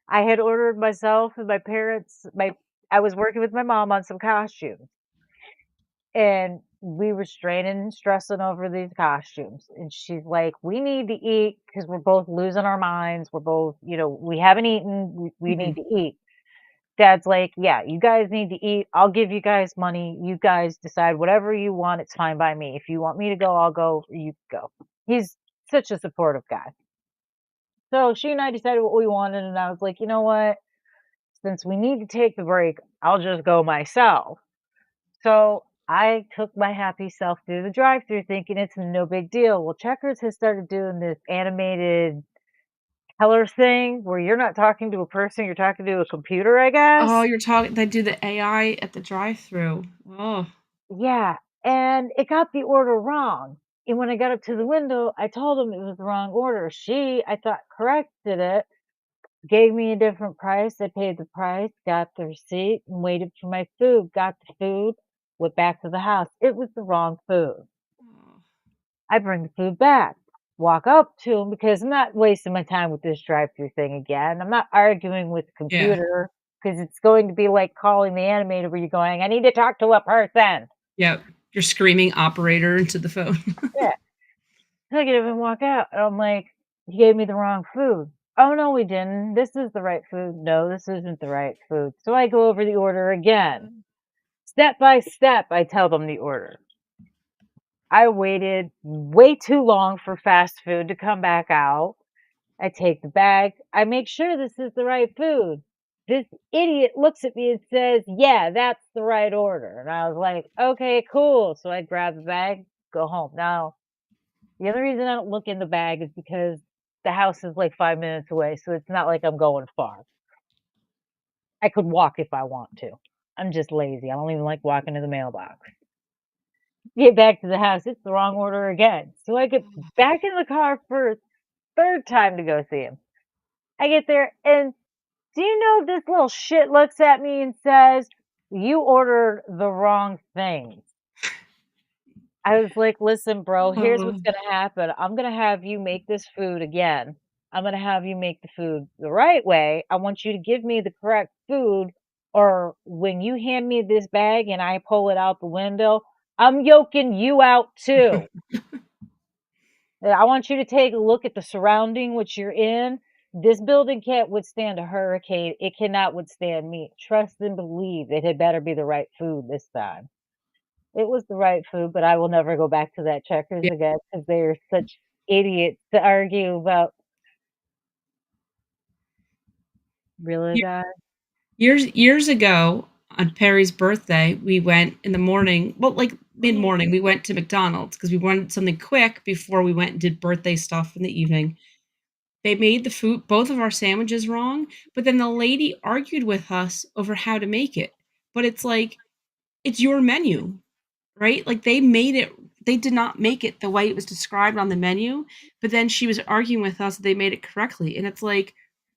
I had ordered myself and my parents my I was working with my mom on some costumes, and we were straining and stressing over these costumes, and she's like, "We need to eat because 'cause we're both losing our minds, we're both we haven't eaten, we need Mhm. to eat." Dad's like, "Yeah, you guys need to eat. I'll give you guys money. You guys decide whatever you want. It's fine by me. If you want me to go, I'll go. You go." He's such a supportive guy. So she and I decided what we wanted, and I was like, "You know what? Since we need to take the break, I'll just go myself." So I took my happy self through the drive-through thinking it's no big deal. Well, Checkers has started doing this animated teller thing where you're not talking to a person, you're talking to a computer, I Oh, guess. you're talking they do the AI at the drive-through. Oh. Yeah, and it got the order wrong. And when I got up to the window, I told him it was the wrong order. She, I thought, corrected it, gave me a different price. I paid the price, got the receipt, and waited for my food. Got the food, went back to the house. It was the wrong food. Oh. I bring the food back, walk up to him because I'm not wasting my time with this drive-through thing again. I'm not arguing with the Yeah. computer because it's going to be like calling the animator where you're going, I need to talk to a person. Yep. You're screaming operator into the phone. Yeah. So I get up and walk out, and I'm like, "You gave me the wrong food." "Oh, no, we didn't. This is the right food." "No, this isn't the right food." So I go over the order again. Step by step, I tell them the order. I waited way too long for fast food to come back out. I take the bag. I make sure this is the right food. This idiot looks at me and says, "Yeah, that's the right order." And I was like, "Okay, cool." So I grab the bag, go home. Now, the other reason I don't look in the bag is because the house is like 5 minutes away, so it's not like I'm going far. I could walk if I want to. I'm just lazy. I don't even like walking to the mailbox. Get back to the house, it's the wrong order again. So I get back in the car for a third time to go see him. I get there, and do you know this little shit looks at me and says, "You ordered the wrong thing." I was like, "Listen, bro, here's Oh. what's gonna happen. I'm gonna have you make this food again. I'm gonna have you make the food the right way. I want you to give me the correct food, or when you hand me this bag and I pull it out the window, I'm yoking you out too. I want you to take a look at the surrounding which you're in. This building can't withstand a hurricane. It cannot withstand me. Trust and believe it had better be the right food this time." It was the right food, but I will never go back to that Checkers Yeah. again because they are such idiots to argue about. Really, guys? Years ago, on Perry's birthday, we went in the morning, well, like, mid-morning, we went to McDonald's because we wanted something quick before we went and did birthday stuff in the evening. They made the food both of our sandwiches wrong, but then the lady argued with us over how to make it. But it's like, it's your menu, right? Like, they did not make it the way it was described on the menu, but then she was arguing with us that they made it correctly, and it's like,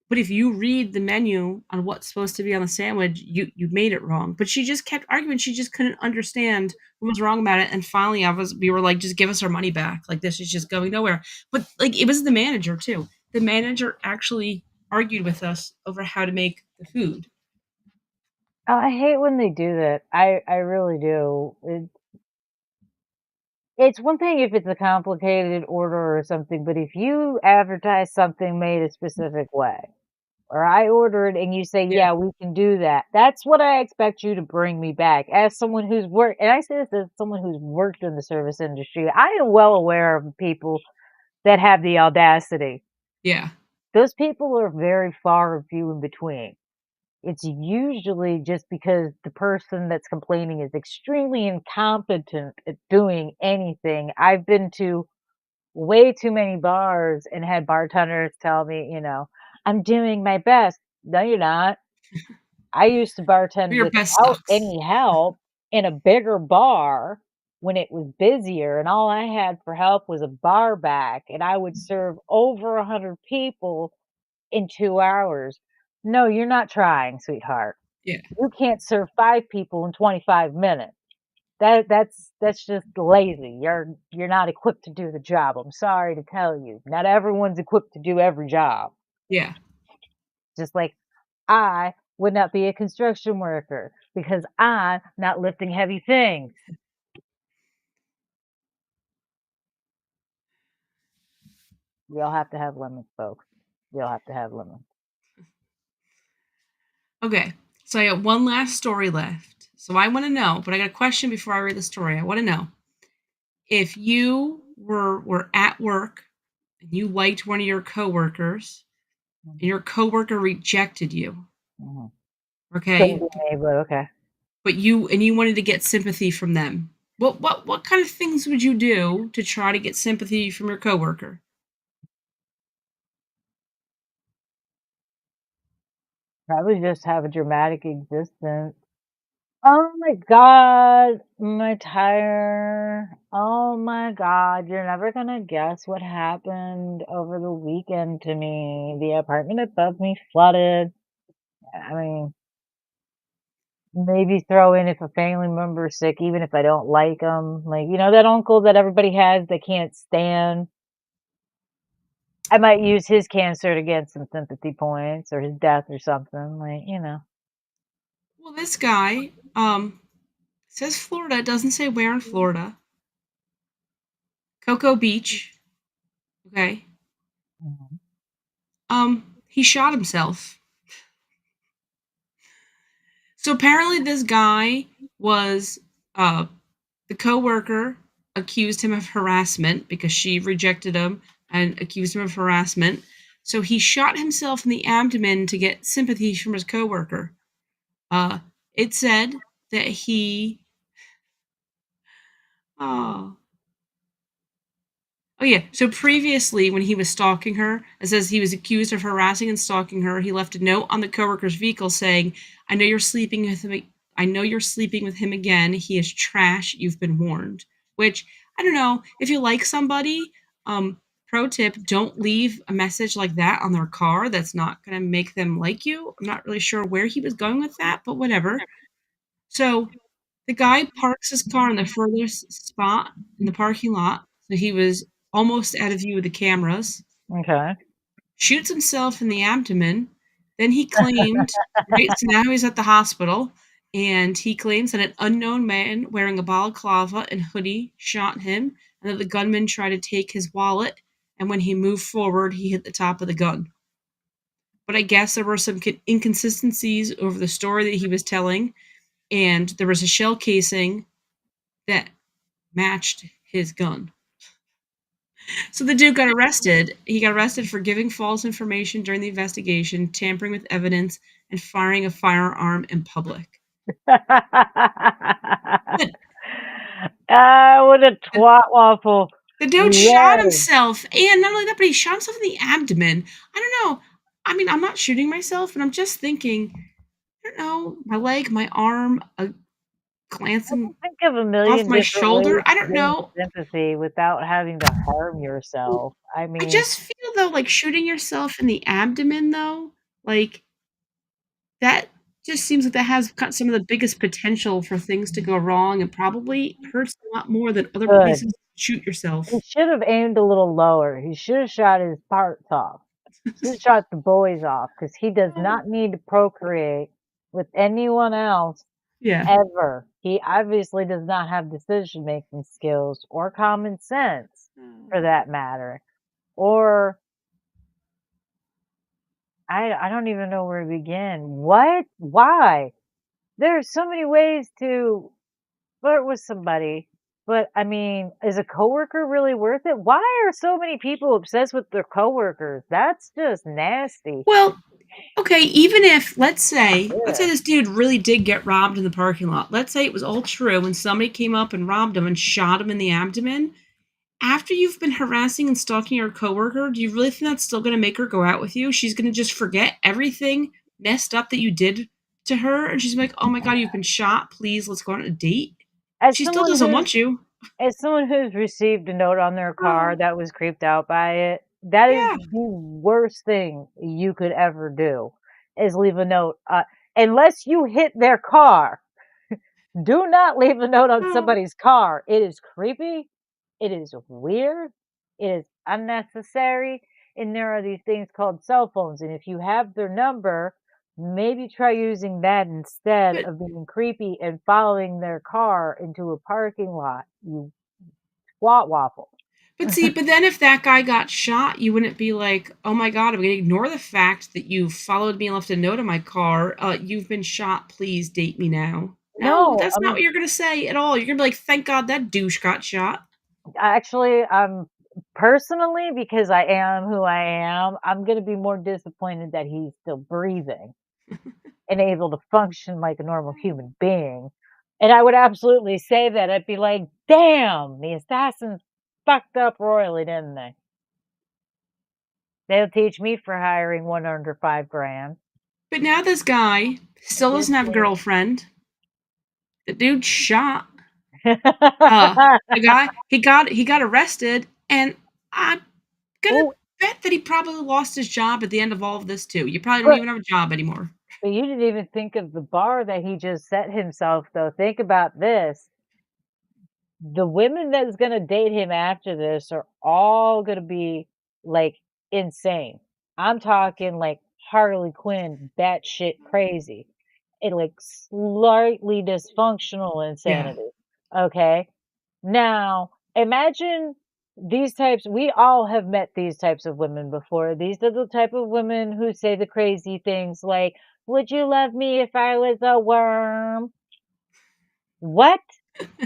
but if you read the menu on what's supposed to be on the sandwich, you made it wrong. But she just kept arguing, she just couldn't understand what was wrong about it, and finally, I was we were like, "Just give us our money back, like, this is just going nowhere." But, like, it was the manager too. The manager actually argued with us over how to make the food. Oh, I hate when they do that. I really do. It's one thing if it's a complicated order or something, but if you advertise something made a specific way, or I ordered and you say, Yeah, "Yeah, we can do that," that's what I expect you to bring me back. As someone who's worked, and I say this as someone who's worked in the service industry, I am well aware of people that have the audacity. yeah, Those people are very far and few in between. It's usually just because the person that's complaining is extremely incompetent at doing anything. I've been to way too many bars and had bartenders tell me, "I'm doing my best." No, you're not. I used to bartend your best without sucks. any help in a bigger bar when it was busier, and all I had for help was a bar back, and I would serve over 100 people in 2 hours. No, you're not trying, sweetheart. Yeah, You can't serve 5 people in 25 minutes. That's just lazy. You're not equipped to do the job. I'm sorry to tell you. Not everyone's equipped to do every job. yeah, Just like I would not be a construction worker because I'm not lifting heavy things. We all have to have limits, folks. We all have to have limits. okay. So I got one last story left. So I want to know, but I got a question before I read the story. I want to know if you were at work and you liked one of your coworkers and Mhm, your coworker rejected you, mhm. Couldn't okay? be me, but okay. But you wanted to get sympathy from them. What kind of things would you do to try to get sympathy from your coworker? Probably just have a dramatic existence. Oh my god, my tire. Oh my god, you're never gonna guess what happened over the weekend to me. The apartment above me flooded. I mean, maybe throw in if a family member's sick, even if I don't like them. Like, you know, that uncle that everybody has they can't stand. I might use his cancer to get some sympathy points or his death or something. Like, you know. Well, this guy says Florida, it doesn't say where in Florida. Cocoa Beach, okay? Mhm. He shot himself. So apparently this guy was uh the coworker accused him of harassment because she rejected him and accused him of harassment. So he shot himself in the abdomen to get sympathy from his coworker. Uh it said that he oh Oh yeah. So previously, when he was stalking her, it says he was accused of harassing and stalking her. He left a note on the coworker's vehicle saying, "I know you're sleeping with him. I know you're sleeping with him again. He is trash. You've been warned." Which I don't know. If you like somebody, pro tip: don't leave a message like that on their car. That's not going to make them like you. I'm not really sure where he was going with that, but whatever. So the guy parks his car in the furthest spot in the parking lot, so he was almost out of view of the cameras, Okay. shoots himself in the abdomen. Then he claimed, right, so now he's at the hospital, and he claims that an unknown man wearing a balaclava and hoodie shot him, and that the gunman tried to take his wallet, and when he moved forward, he hit the top of the gun. But I guess there were some inconsistencies over the story that he was telling, and there was a shell casing that matched his gun. So the dude got arrested. He got arrested for giving false information during the investigation, tampering with evidence, and firing a firearm in public. But Ah, what a the, twat waffle. the dude shot Yes. himself, and not only that, but he shot himself in the abdomen. I don't know. I mean, I'm not shooting myself, and I'm just thinking, I don't know, my leg, my arm, I glancing can think of a off million my different shoulder. ways I to don't gain know. sympathy without having to harm yourself. I I mean, just feel though like shooting yourself in the abdomen though, like that just seems like that has got some of the biggest potential for things to go wrong and probably hurts a lot more than other good. places to shoot He yourself. should have aimed a little lower. He should have shot his parts off. Should have shot the boys off because he does not need to procreate with anyone else Yeah. ever. He obviously does not have decision-making skills or common sense, Oh. for that matter. Or I don't even know where to begin. What? Why? There's so many ways to flirt with somebody, but I mean, is a coworker really worth it? Why are so many people obsessed with their coworkers? That's just nasty. Well, okay, even if let's say Ugh. this dude really did get robbed in the parking lot. Let's say it was all true and somebody came up and robbed him and shot him in the abdomen. After you've been harassing and stalking your coworker, do you really think that's still gonna make her go out with you? She's gonna just forget everything messed up that you did to her, and she's like, "Oh my god, you've been shot. Please, let's go on a date." As She still someone doesn't who's want you. as someone who's received a note on their car Oh, that was creeped out by it, that is yeah. the worst thing you could ever do, is leave a note, unless you hit their car. Do not leave a note on Oh, somebody's car. It is creepy. It is weird. It is unnecessary. And there are these things called cell phones. And if you have their number, maybe try using that instead but of being creepy and following their car into a parking lot. You twat waffle. But see, but then if that guy got shot, you wouldn't be like, "Oh my god, I'm gonna ignore the fact that you followed me and left a note in my car. You've been shot. Please date me now." No, No, that's I not mean, what you're gonna say at all. You're gonna be like, "Thank God that douche got shot." actually, personally, because I am who I am, I'm gonna be more disappointed that he's still breathing and able to function like a normal human being. And I would absolutely say that. I'd be like, damn, the assassins fucked up royally, didn't they? They'll teach me for hiring one under 5 grand. But now this guy still doesn't have a Disney. girlfriend. The dude shot. The guy he got arrested, and I'm gonna Oh, bet that he probably lost his job at the end of all of this too. You probably don't but even have a job anymore. but you didn't even think of the bar that he just set himself, though. Think about this. The women that's gonna date him after this are all gonna be, like, insane. I'm talking, like, Harley Quinn, batshit crazy, and, like, slightly dysfunctional Yeah. insanity, okay? Now, imagine these types we all have met these types of women before. These are the type of women who say the crazy things like, "Would you love me if I was a worm?" What?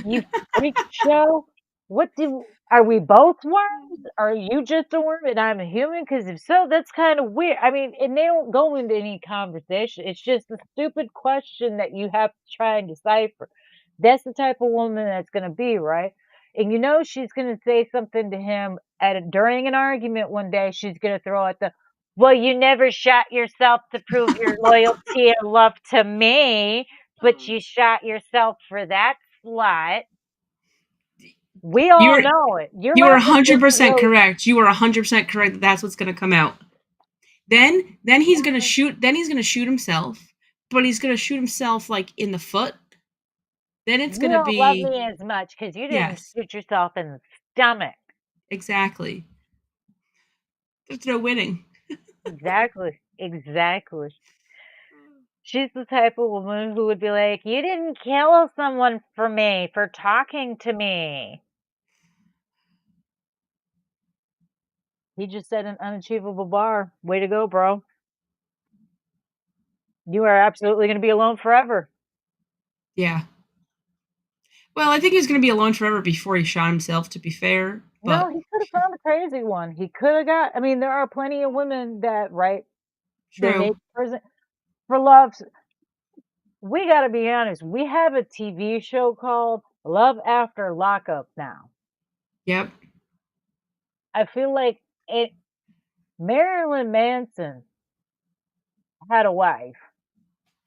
You freak show? What do are we both worms? Are you just a worm and I'm a human? Because if so, that's kind of weird. I mean, and they don't go into any conversation. It's just a stupid question that you have to try and decipher. That's the type of woman that's going to be, right? And you know she's going to say something to him during an argument one day. She's going to throw at the, well, you never shot yourself to prove your loyalty and love to me, but you shot yourself for that slut. We all You're know it. Your you are mouth is supposed to 100% go correct. You are 100% correct that that's what's gonna come out. Then he's gonna shoot. Then he's gonna shoot himself, but he's gonna shoot himself like in the foot. Then it's "You gonna don't love be me as much because you didn't yes, shoot yourself in the stomach." exactly. There's no winning. Exactly, exactly. She's the type of woman who would be like, "You didn't kill someone for me, for talking to me." He just set an unachievable bar. Way to go, bro. You are absolutely gonna be alone forever. Yeah. Well, I think he's gonna be alone forever before he shot himself. To be fair, No, but he could have found a crazy one. He could have got I mean, there are plenty of women that, right, they true. make prison for love. We gotta be honest, we have a TV show called Love After Lockup now. Yep. I feel like it Marilyn Manson had a wife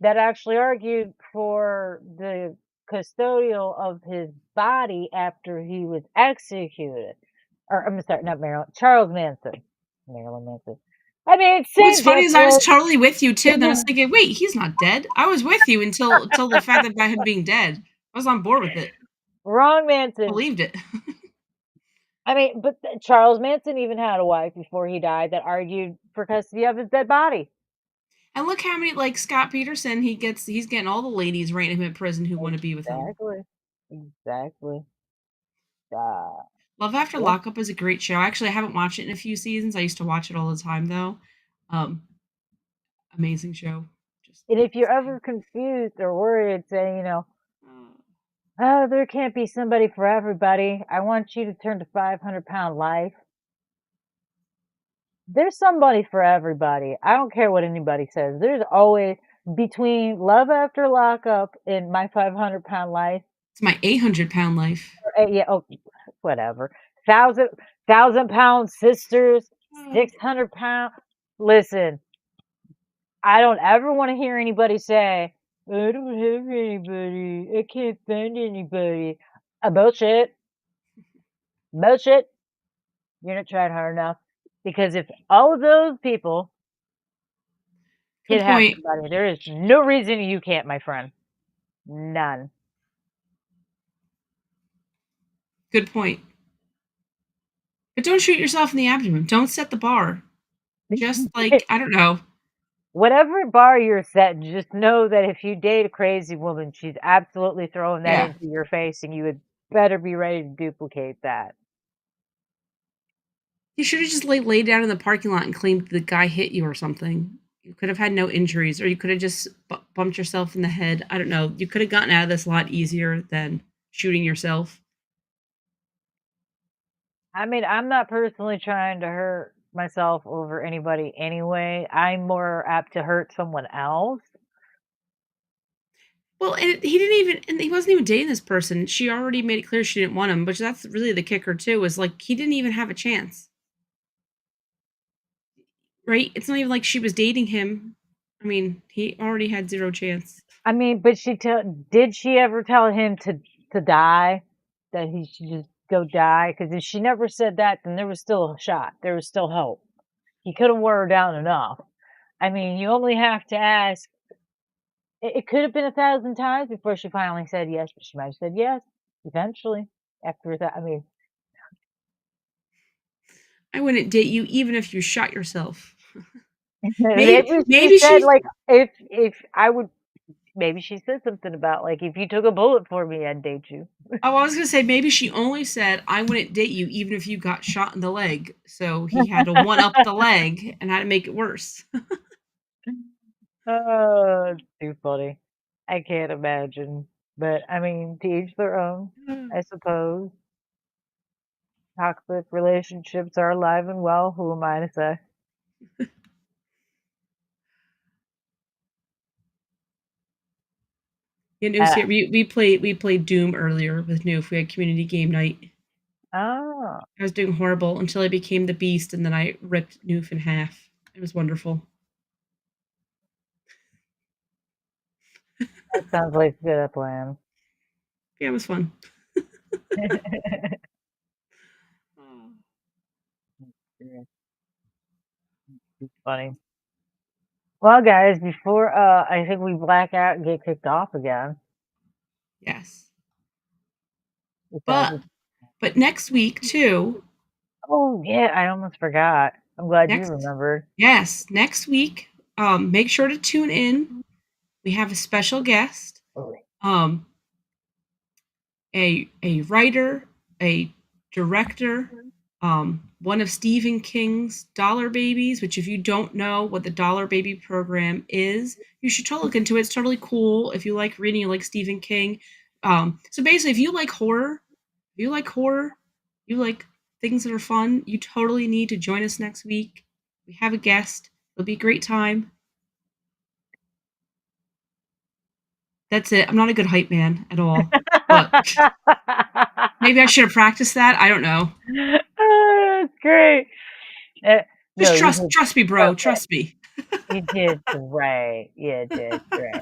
that actually argued for the custodial of his body after he was executed. Or I'm sorry, not Marilyn, Charles Manson. Marilyn Manson. I mean, it's What's same funny is I was difference. totally with you too. Then I was thinking, wait, he's not dead. I was with you until the fact about him being dead. I was on board with it. Wrong Manson. Believed it. I mean, but Charles Manson even had a wife before he died that argued for custody of his dead body. And look how many like Scott Peterson he's getting all the ladies right in him in prison who want to be with him. Exactly. Exactly. Uh, Love After yeah. Lockup is a great show. Actually, I haven't watched it in a few seasons. I used to watch it all the time though. Um, amazing show. Just And if you're insane. ever confused or worried, saying, oh, there can't be somebody for everybody. I want you to turn to 500-pound life. There's somebody for everybody. I don't care what anybody says. There's always between Love After Lockup and My 500-Pound Life. It's my 800-pound life. Yeah, oh, whatever. Thousand pound sisters, 600 pound. Listen, I don't ever want to hear anybody say, I don't have anybody. I can't find anybody. Bullshit. Bullshit. You're not trying hard enough. Because if all of those people Good can have point. somebody, there is no reason you can't, my friend. None. Good point. But don't shoot yourself in the abdomen. Don't set the bar. Just like I don't know. Whatever bar you're setting, just know that if you date a crazy woman, she's absolutely throwing that Yeah. into your face, and you would better be ready to duplicate that. You should have just laid down in the parking lot and claimed the guy hit you or something. You could have had no injuries, or you could have just bumped yourself in the head. I don't know. You could have gotten out of this a lot easier than shooting yourself. I mean, I'm not personally trying to hurt myself over anybody anyway. I'm more apt to hurt someone else. Well, and he didn't even, and he wasn't even dating this person. She already made it clear she didn't want him, but that's really the kicker too. Was like he didn't even have a chance, right? It's not even like she was dating him. I mean, he already had zero chance. I mean, but did she ever tell him to die? That he should just go die? Because if she never said that, then there was still a shot. There was still hope. He could have wore her down enough. I mean, you only have to ask. It could have been 1,000 times before she finally said yes, but she might have said yes eventually after that. I mean, I wouldn't date you even if you shot yourself. maybe Maybe, she maybe said she. like if I would. Maybe she said something about like if you took a bullet for me, I'd date you. Oh, I was gonna say maybe she only said I wouldn't date you even if you got shot in the leg. So he had to one up the leg and how to make it worse. Oh, it's too funny. I can't imagine. But I mean, to each their own, I suppose. Toxic relationships are alive and well. Who am I to say? You know, Uh, see, we played Doom earlier with Noof. We had community game night. oh, I was doing horrible until I became the beast, and then I ripped Noof in half. It was wonderful. that sounds like a good plan. Yeah, it was fun. It's funny. Well, guys, before I think we black out and get kicked off again, Yes, which I but just but next week too. oh yeah, I almost forgot. I'm glad you Next, remembered. yes, next week. Make sure to tune in. We have a special guest. Oh, Um, a writer, a director, one of Stephen King's Dollar Babies, which if you don't know what the Dollar Baby program is, you should totally look into it. It's totally cool. If you like reading, you like Stephen King. So basically, if you like horror, you like things that are fun, you totally need to join us next week. We have a guest. It'll be a great time. That's it. I'm not a good hype man at all, but maybe I should have practiced that. I don't know. Oh, that's great. Uh, no, Just you trust did trust me, bro. perfect. Trust me. You did great. You did great.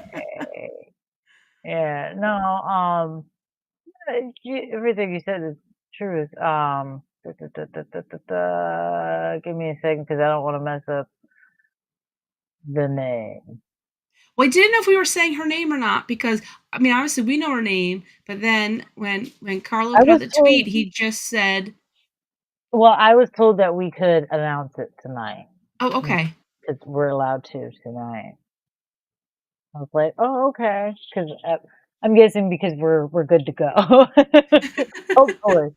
Yeah, no, everything you said is truth. Give me a second because I don't want to mess up the name. Well, I didn't know if we were saying her name or not because I mean, obviously we know her name, but then when Carlo I put out was the told, tweet, he just said, well, I was told that we could announce it tonight "Oh, okay." because we're allowed to tonight. I was like, "Oh, okay," 'cause, I'm guessing because we're good to go. Hopefully,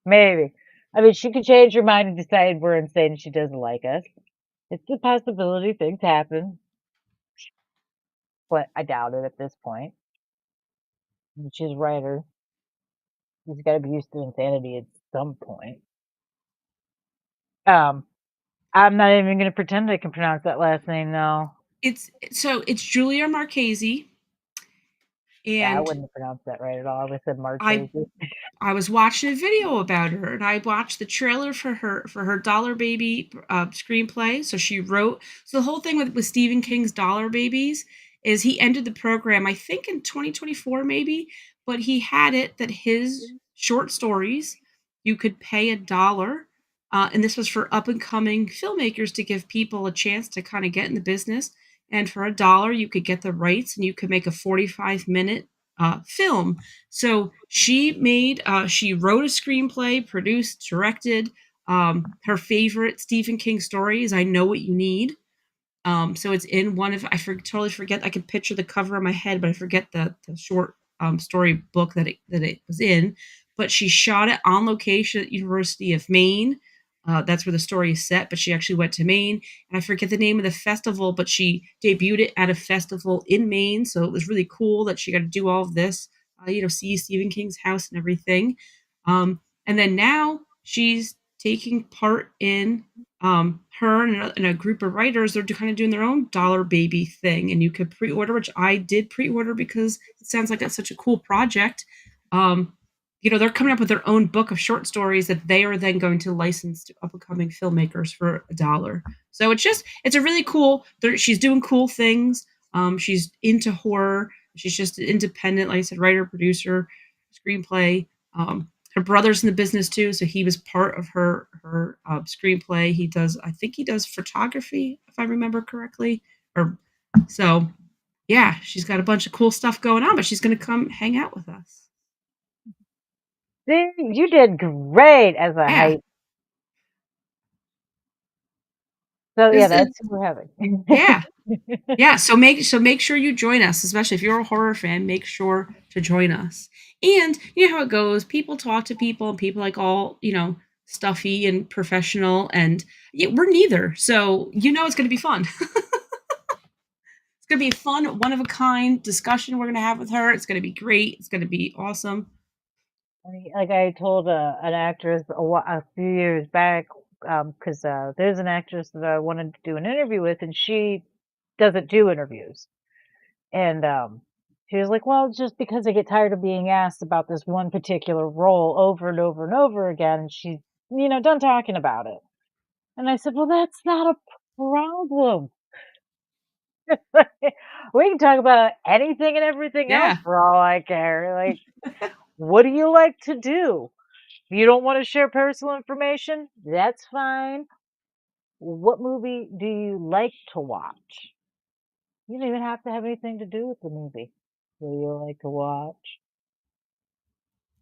maybe. I mean, she could change her mind and decide we're insane and she doesn't like us. It's a possibility, things happen, but I doubt it at this point. And she's a writer. She's gotta be used to insanity at some point. Um, I'm not even gonna pretend I can pronounce that last name, though. It's Julia Marchese, Yeah, I and wouldn't have pronounced that right at all. I would've said I Marchese. I was watching a video about her, and I watched the trailer for her Dollar Baby screenplay. So she wrote. So the whole thing with Stephen King's Dollar Babies is he ended the program, I think in 2024 maybe, but he had it that his short stories you could pay $1, and this was for up and coming filmmakers to give people a chance to kind of get in the business. And for $1, you could get the rights, and you could make a 45-minute film. So she wrote a screenplay, produced, directed. Her favorite Stephen King story is "I Know What You Need." So it's in one of totally forget. I could picture the cover in my head, but I forget the short story book that it was in. But she shot it on location at University of Maine. That's where the story is set, but she actually went to Maine. And I forget the name of the festival, but she debuted it at a festival in Maine. So it was really cool that she got to do all of this, see Stephen King's house and everything. And then now she's taking part in her and a group of writers. They're kind of doing their own Dollar Baby thing. And you could pre order, which I did pre order because it sounds like that's such a cool project. Um, they're coming up with their own book of short stories that they are then going to license to up and coming filmmakers for $1. So it's a really cool. She's doing cool things. She's into horror. She's just an independent, like I said, writer, producer, screenplay. Her brother's in the business too, so he was part of her screenplay. I think he does photography, if I remember correctly. Or so, yeah, she's got a bunch of cool stuff going on, but she's going to come hang out with us. See, you did great as a Yeah. hype. So yeah, It's that's who we're having. yeah. Yeah, so make sure you join us, especially if you're a horror fan, make sure to join us. And you know how it goes, people talk to people and people like all, stuffy and professional and we're neither. So, it's going to be fun. It's going to be a fun, one of a kind discussion we're going to have with her. It's going to be great. It's going to be awesome. Like I told an actress a few years back, because there's an actress that I wanted to do an interview with, and she doesn't do interviews. And she was like, "Well, just because I get tired of being asked about this one particular role over and over and over again, and she's done talking about it." And I said, "Well, that's not a problem. We can talk about anything and everything else Yeah. for all I care. Like, what do you like to do? If you don't want to share personal information, that's fine. What movie do you like to watch? You don't even have to have anything to do with the movie. What do you like to watch?"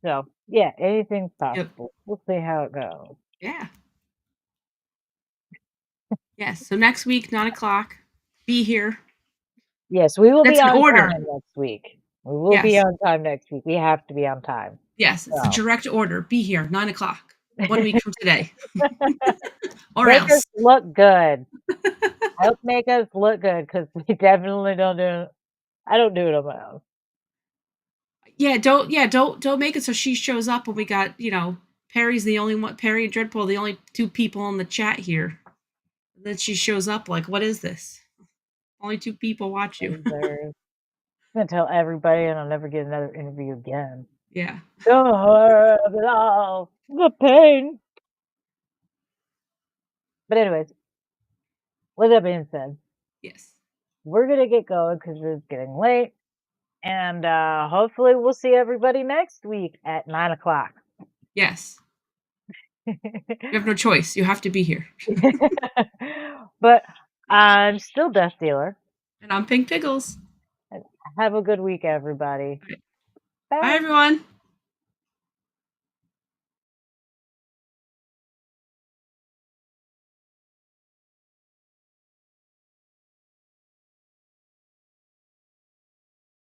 So, yeah, anything's Yep. possible. We'll see how it goes. Yeah. Yes. So next week, 9 o'clock, be here. Yes, we will be That's an on order. time next week. We will be Yes. on time next week. We have to be on time. Yes. It's a So, direct order. Be here, 9 o'clock, 1 week from today. Or make us else. look good. Help make us look good because we definitely don't do it. I don't do it on my own. Yeah, don't make it so she shows up and we got, Perry's the only one, Perry and Dreadpool, the only two people in the chat here. Then she shows up like, what is this? Only two people watch you. I'm gonna tell everybody, and I'll never get another interview again. Yeah. The horror of it all, the pain. But anyways, with that being said, Yes. we're gonna get going because it's getting late, and hopefully we'll see everybody next week at 9 o'clock. Yes. You have no choice. You have to be here. But I'm still Death Dealer. And I'm Pink Pickles. Have a good week, everybody. All right. Bye, Bye. everyone.